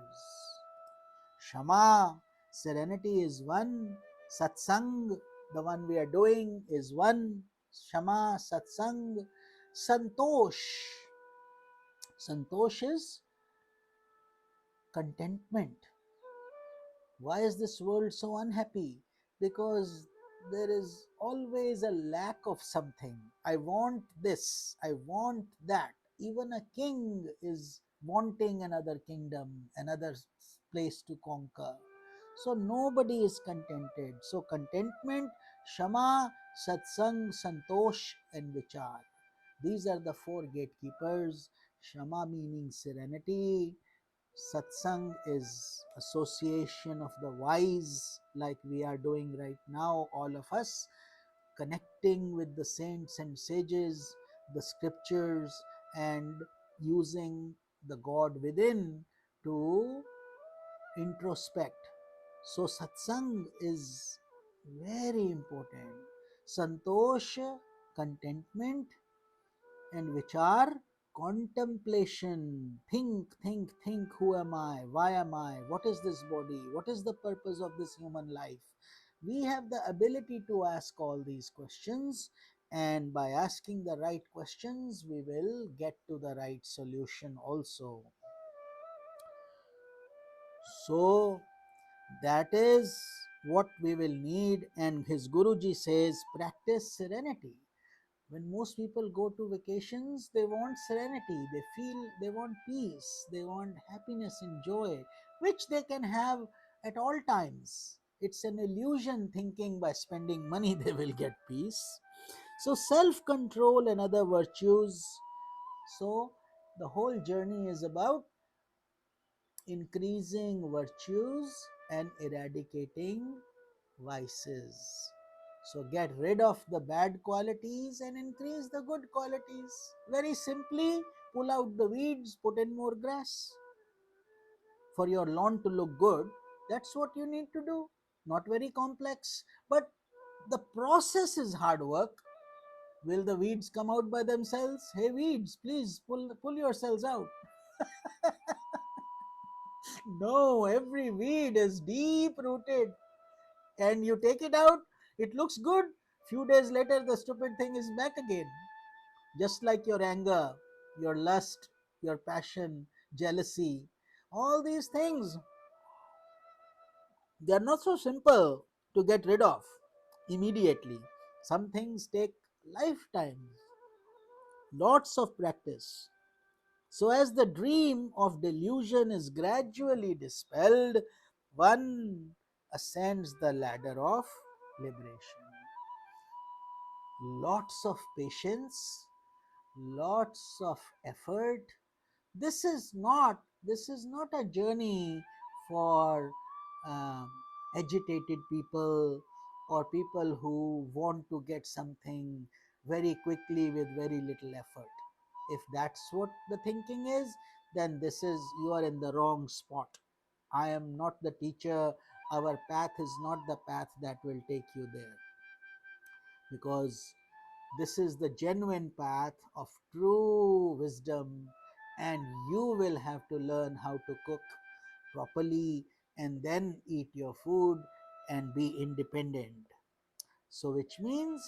Shama, serenity is one. Satsang, the one we are doing, is one. Shama, Satsang. Santosh, Santosh is contentment. Why is this world so unhappy? Because there is always a lack of something. I want this, I want that. Even a king is wanting another kingdom, another place to conquer. So nobody is contented. So contentment, Shama, Satsang, Santosh, and Vichar. These are the four gatekeepers. Shama meaning serenity, Satsang is association of the wise, like we are doing right now, all of us, connecting with the saints and sages, the scriptures, and using the God within to introspect. So, Satsang is very important. Santosh, contentment, and which are contemplation. Think, who am I, why am I, what is this body, what is the purpose of this human life. We have the ability to ask all these questions, and by asking the right questions we will get to the right solution also. So that is what we will need, and his Guruji says practice serenity. When most people go to vacations, they want serenity, they feel they want peace, they want happiness and joy, which they can have at all times. It's an illusion thinking by spending money they will get peace. So self control and other virtues. So the whole journey is about increasing virtues and eradicating vices. So get rid of the bad qualities and increase the good qualities. Very simply, pull out the weeds, put in more grass. For your lawn to look good, that's what you need to do. Not very complex, but the process is hard work. Will the weeds come out by themselves? Hey weeds, please pull yourselves out. No, every weed is deep rooted, and you take it out, it looks good. Few days later, the stupid thing is back again. Just like your anger, your lust, your passion, jealousy, all these things, they are not so simple to get rid of immediately. Some things take lifetimes, lots of practice. So, as the dream of delusion is gradually dispelled, one ascends the ladder of liberation. Lots of patience, lots of effort. This is not a journey for um, agitated people or people who want to get something very quickly with very little effort. If that's what the thinking is, then this is you are in the wrong spot. I am not the teacher. Our path is not the path that will take you there, because this is the genuine path of true wisdom, and you will have to learn how to cook properly and then eat your food and be independent. So, which means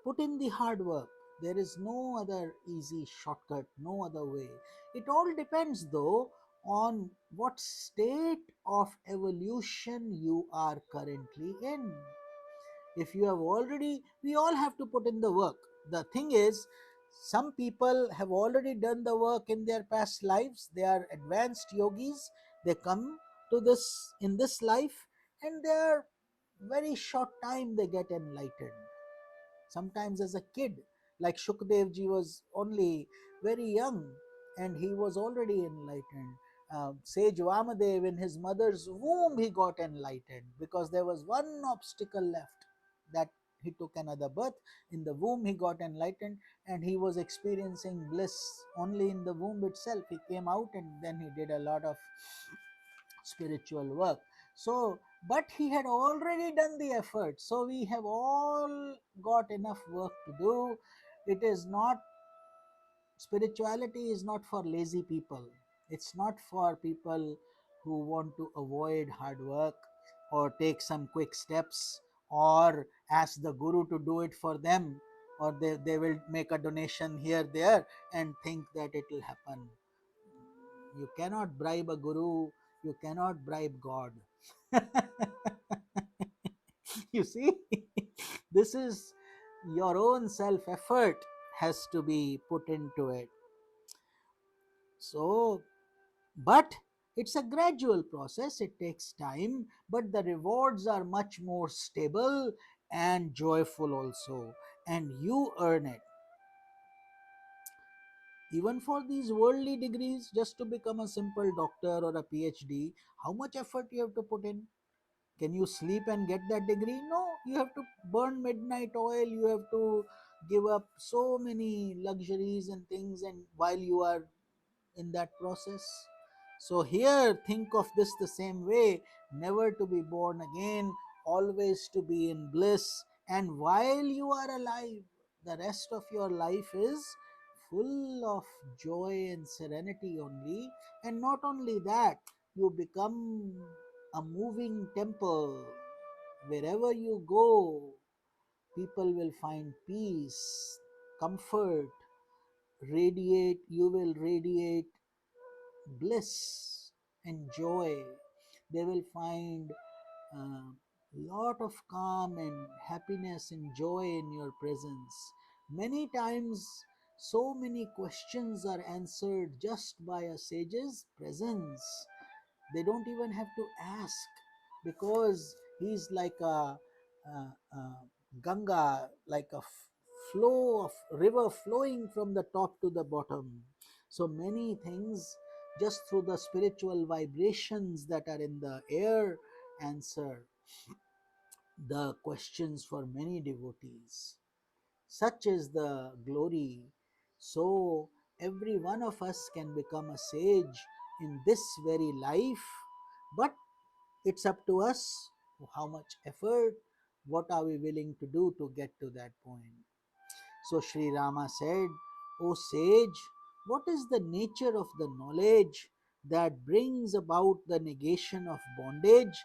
put in the hard work. There is no other easy shortcut, no other way. It all depends, though, on what state of evolution you are currently in. If you have already, we all have to put in the work. The thing is, some people have already done the work in their past lives. They are advanced yogis. They come to this in this life, and they are very short time they get enlightened. Sometimes as a kid, like Shukdev ji was only very young and he was already enlightened. Sage Vamadev, in his mother's womb he got enlightened, because there was one obstacle left, that he took another birth. In the womb he got enlightened, and he was experiencing bliss only in the womb itself. He came out and then he did a lot of spiritual work. So, but he had already done the effort. So we have all got enough work to do. It is not, spirituality is not for lazy people. It's not for people who want to avoid hard work or take some quick steps or ask the guru to do it for them, or they will make a donation here there and think that it will happen. You cannot bribe a guru, you cannot bribe God. You see, this is your own self effort has to be put into it. So, but it's a gradual process, it takes time, but the rewards are much more stable and joyful also, and you earn it. Even for these worldly degrees, just to become a simple doctor or a PhD, how much effort you have to put in? Can you sleep and get that degree? No, you have to burn midnight oil, you have to give up so many luxuries and things, and while you are in that process. So here, think of this the same way: never to be born again, always to be in bliss, and while you are alive, the rest of your life is full of joy and serenity only. And not only that, you become a moving temple. Wherever you go, people will find peace, comfort, radiate, you will radiate bliss and joy. They will find a lot of calm and happiness and joy in your presence. Many times, so many questions are answered just by a sage's presence. They don't even have to ask, because he's like a Ganga, like a flow of river flowing from the top to the bottom. So many things, just through the spiritual vibrations that are in the air, answer the questions for many devotees. Such is the glory. So every one of us can become a sage in this very life, but it's up to us how much effort, what are we willing to do to get to that point. So Sri Rama said, O sage, what is the nature of the knowledge that brings about the negation of bondage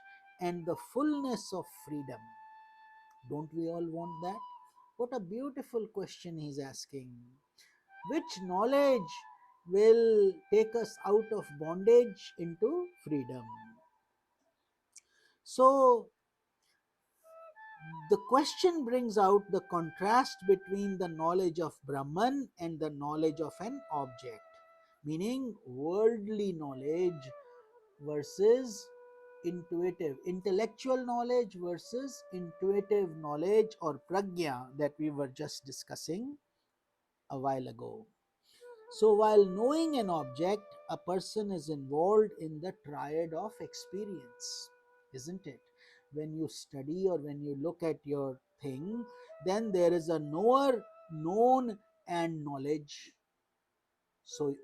and the fullness of freedom? Don't we all want that? What a beautiful question he's asking. Which knowledge will take us out of bondage into freedom? So, the question brings out the contrast between the knowledge of Brahman and the knowledge of an object, meaning worldly knowledge versus intuitive, intellectual knowledge versus intuitive knowledge or pragya that we were just discussing a while ago. So, while knowing an object, a person is involved in the triad of experience, isn't it? When you study or when you look at your thing, then there is a knower, known, and knowledge. So,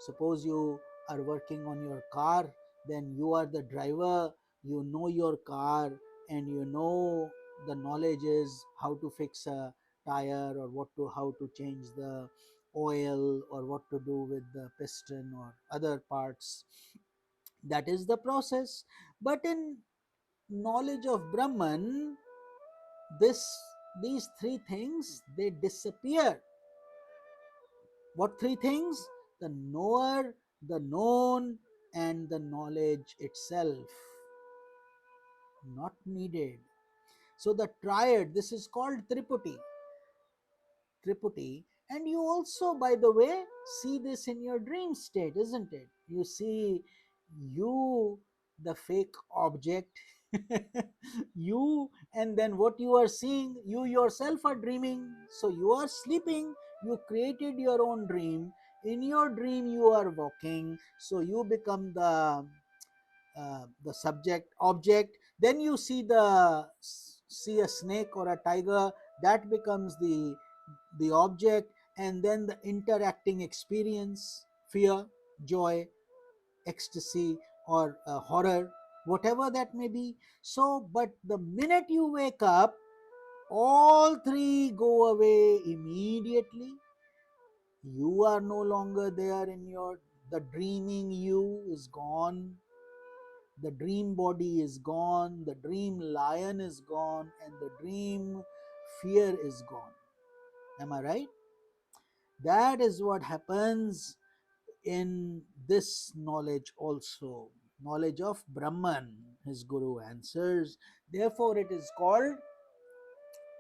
suppose you are working on your car, then you are the driver, you know your car, and you know the knowledge is how to fix a tire, or how to change the oil, or what to do with the piston or other parts. That is the process. But in knowledge of Brahman, this these three things, they disappear. What three things? The knower, the known, and the knowledge itself. Not needed. So the triad, this is called Triputi. Triputi. And you also, by the way, see this in your dream state, isn't it? You see you, the fake object, you, and then what you are seeing, you yourself are dreaming. So you are sleeping, you created your own dream. In your dream, you are walking, so you become the subject object. Then you see a snake or a tiger, that becomes the object, and then the interacting experience, fear, joy, ecstasy, or horror, whatever that may be. So but the minute you wake up, all three go away immediately. You are no longer there in your, the dreaming you is gone, the dream body is gone, the dream lion is gone, and the dream fear is gone. Am I right? That is what happens in this knowledge also, knowledge of Brahman? His Guru answers, therefore it is called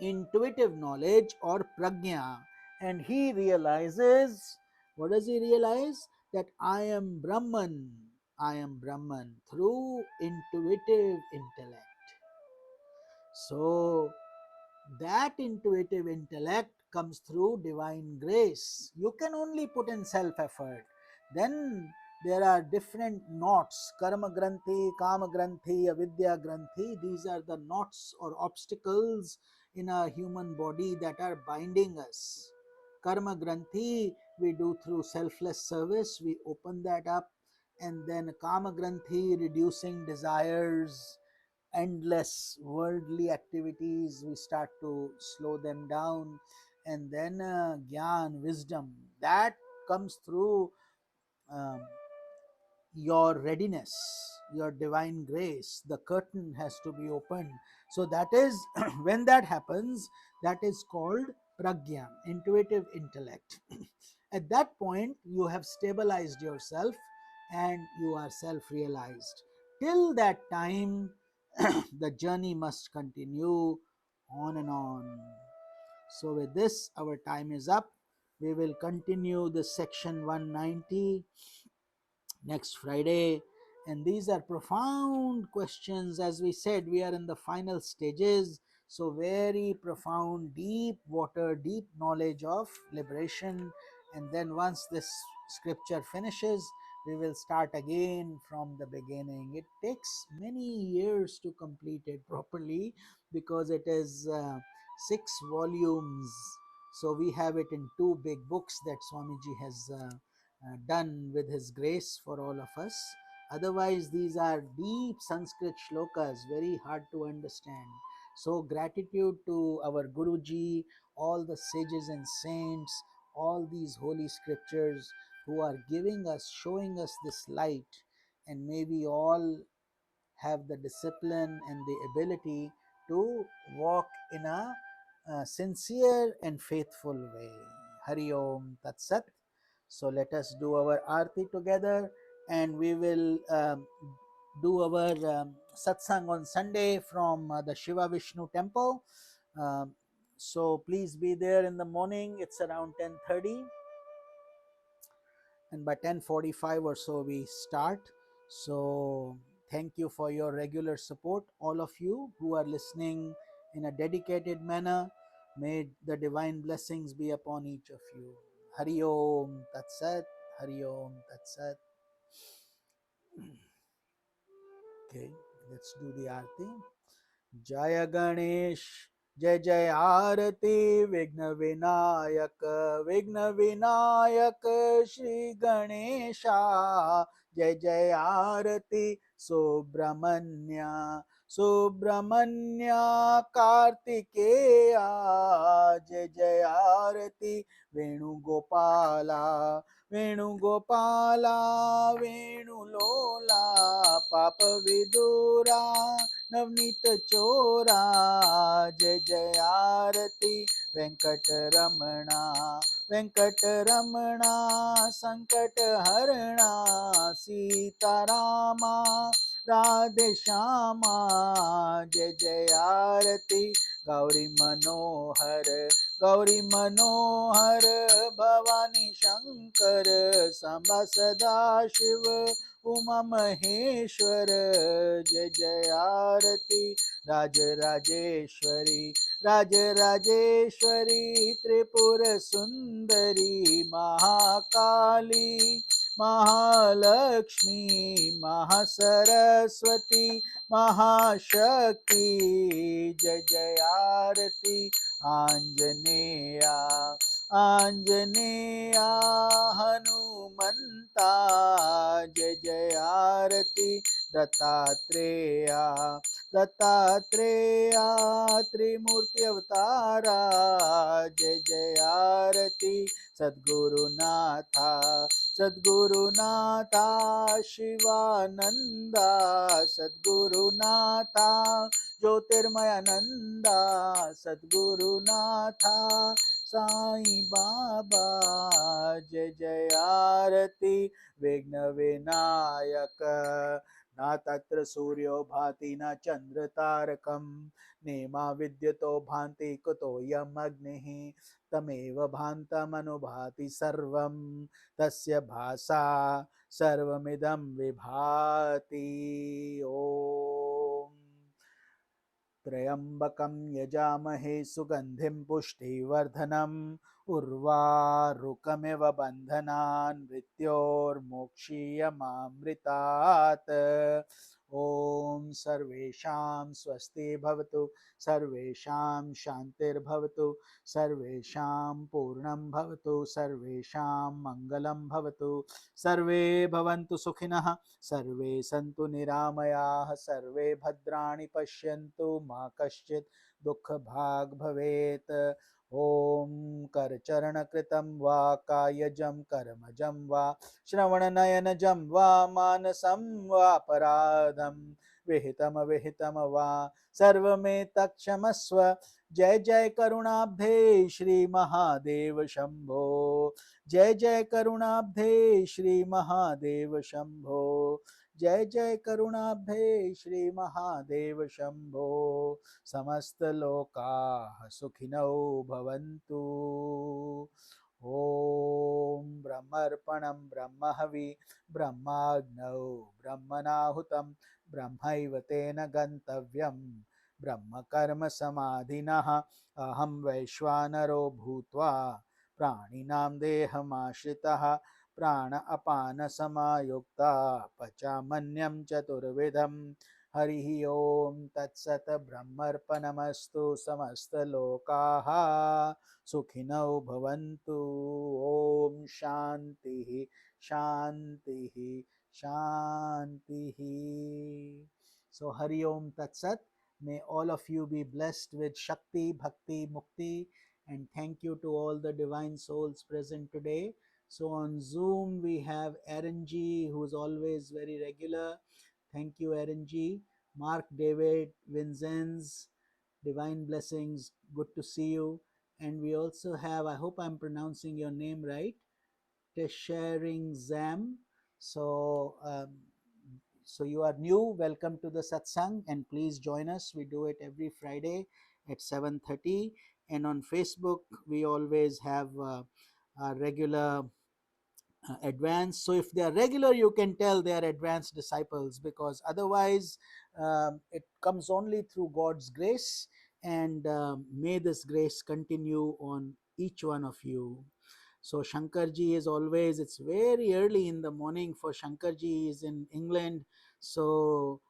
intuitive knowledge or prajna. And he realizes, what does he realize? That I am Brahman. I am Brahman through intuitive intellect. So that intuitive intellect comes through divine grace. You can only put in self effort. Then there are different knots: karma granthi, kama granthi, avidya granthi. These are the knots or obstacles in a human body that are binding us. Karma granthi we do through selfless service, we open that up. And then kama granthi, reducing desires, endless worldly activities, we start to slow them down. And then gyan, wisdom, that comes through um, your readiness, your divine grace. The curtain has to be opened. So that is when that happens, that is called pragya, intuitive intellect. At that point you have stabilized yourself and you are self realized. Till that time the journey must continue on and on. So with this, our time is up. We will continue the section 190 next Friday. And these are profound questions. As we said, we are in the final stages. So, very profound, deep water, deep knowledge of liberation. And then, once this scripture finishes, we will start again from the beginning. It takes many years to complete it properly because it is 6 volumes. So, we have it in 2 big books that Swamiji has done with his grace for all of us. Otherwise, these are deep Sanskrit shlokas, very hard to understand. So, gratitude to our Guruji, all the sages and saints, all these holy scriptures who are giving us, showing us this light. And may we all have the discipline and the ability to walk in a sincere and faithful way. Hari Om Tat Sat. So let us do our arti together, and we will do our satsang on Sunday from the Shiva Vishnu temple. So please be there in the morning. It's around 10:30, and by 10:45 or so we start. So thank you for your regular support, all of you who are listening in a dedicated manner. May the divine blessings be upon each of you. Hari Om Tat Sat. Hari Om Tat Sat. Okay, let's do the arti. Jaya Ganesh, Jai Jai Arati, Vigna Vinayak, Shri Ganesha, Jai Jai Arati, Subramanya, Subramanya Kartikeya, Jai Jai Arati, Venugopala, Venugopala, Venulola, Papa Vidura, Navneet चोरा, जय जय आरती वेंकट रमणा, वेंकट रमणा, संकट हरणा, सीतारामा, राधे श्यामा, जय जय आरती गौरी मनोहर, गौरी मनोहर, भवानी शंकर, सांबा सदा शिव, उमा महेश्वर, जय जय आरती राज राजेश्वरी, राज राजेश्वरी, त्रिपुर सुंदरी, महाकाली, महालक्ष्मी, महासरस्वती, महाशक्ति, जय जय आरती आंजनेया, आंजनेया हनुमंता, जय जय आरती दत्तात्रेया, दत्तात्रेया त्रिमूर्ति अवतारा, जय जय आरती सद्गुरुनाथा, सद्गुरुनाथा Shivananda, सद्गुरुनाथा ज्योतिर्मयानंदा, सद्गुरुनाथा Sai Baba, Jai Jai Arati, Vigna Vinayaka, Na Tatra Suryo Bhati Na Chandra Tarakam, Nema Vidyato Bhanti Kuto Yam Agnihi, Tameva Bhanta Manubhati Sarvam, Tasya Bhasa Sarvamidam Vibhati. Om त्र्यम्बकं यजामहे सुगन्धिं पुष्टिवर्धनम् उर्वारुकमिव बन्धनान् मृत्योर्मोक्षीयमामृतात् ॐ सर्वेषां स्वस्ति भवतु सर्वेषां शान्तिर्भवतु सर्वेषां पूर्णं भवतु सर्वेषां मङ्गलं भवतु सर्वे भवन्तु सुखिनः सर्वे सन्तु निरामयाः सर्वे भद्राणि पश्यन्तु मा कश्चित् दुःखभाग् भवेत् ॐ करचरणकृतं वा कायजं कर्मजं वा श्रवणनयनजं वा मानसं वापराधं विहितमविहितं वा सर्वमेतत्क्षमस्व जय जय करुणाब्धे श्री महादेव शंभो जय जय करुणाब्धे श्री महादेव शंभो जय जय करुणाब्धे श्री महादेव शंभो समस्त लोकाः सुखिनो भवन्तु ओम ब्रह्मर्पणं ब्रह्महवि ब्रह्माग्नौ ब्रह्मणाहुतं ब्रह्मैव तेन गन्तव्यं ब्रह्मकर्म समाधिनः अहं वैश्वानरो भूत्वा प्राणिनां देहमाश्रितः प्राण अपान समायुक्ता पचामन्यं चतुर्विधं हरिः ओम तत्सत ब्रह्मर्पणमस्तु समस्तलोकाः सुखिनो भवन्तु ओम शान्तिः शान्तिः शान्तिः. So Hari Om Tat Sat. May all of you be blessed with Shakti, Bhakti, Mukti, and thank you to all the divine souls present today. So on Zoom we have Aaron G, who is always very regular. Thank you, Aaron G. Mark David Vinzenz, divine blessings. Good to see you. And we also have, I hope I'm pronouncing your name right, Tesharing Zam. So, so you are new. Welcome to the Satsang, and please join us. We do it every Friday at 7:30, and on Facebook we always have our regular advanced. So if they are regular, you can tell they are advanced disciples, because otherwise it comes only through God's grace. And may this grace continue on each one of you. So Shankarji is always, it's very early in the morning for Shankarji, is in England. So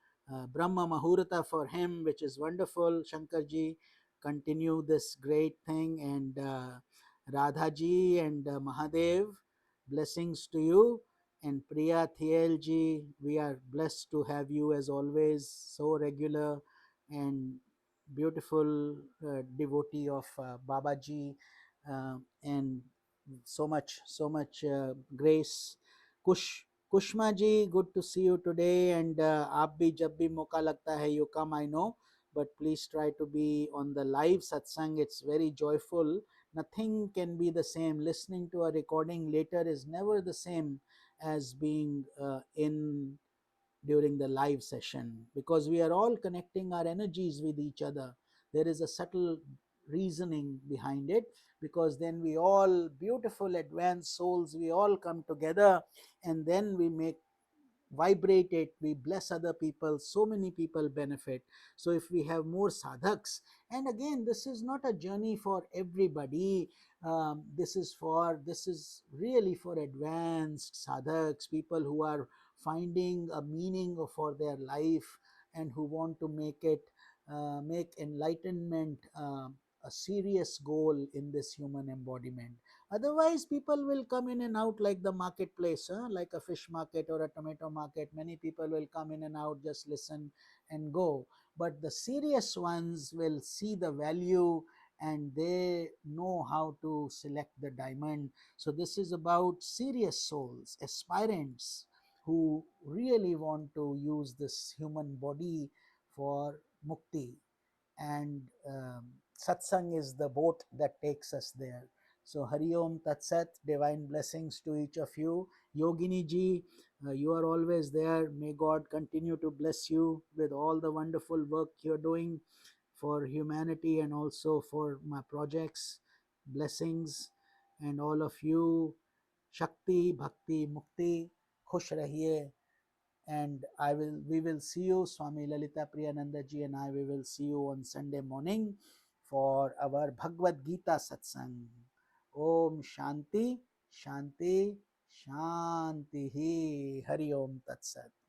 Brahma Mahurata for him, which is wonderful. Shankarji, continue this great thing. And Radhaji and Mahadev, blessings to you. And Priya Thielji, we are blessed to have you as always, so regular and beautiful devotee of Babaji, and so much grace. Kushma ji, good to see you today. And आप भी जब भी मौका लगता है you come, I know, but please try to be on the live satsang. It's very joyful. Nothing can be the same. Listening to a recording later is never the same as being in during the live session, because we are all connecting our energies with each other. There is a subtle reasoning behind it, because then we all, beautiful advanced souls, we all come together, and then we make vibrate it, we bless other people, so many people benefit. So if we have more sadhaks, and again, this is not a journey for everybody, this is really for advanced sadhaks, people who are finding a meaning for their life, and who want to make enlightenment a serious goal in this human embodiment. Otherwise, people will come in and out like the marketplace, like a fish market or a tomato market. Many people will come in and out, just listen and go. But the serious ones will see the value, and they know how to select the diamond. So this is about serious souls, aspirants, who really want to use this human body for mukti. And Satsang is the boat that takes us there. So Hari Om Tat Sat, divine blessings to each of you. Yogini ji, you are always there. May God continue to bless you with all the wonderful work you're doing for humanity and also for my projects. Blessings, and all of you. Shakti, Bhakti, Mukti, Khush Rahiye. And we will see you, Swami Lalita Priyananda ji and I, we will see you on Sunday morning for our Bhagavad Gita Satsang. Om Shanti, Shanti, Shanti. Hari Om Tat Sat.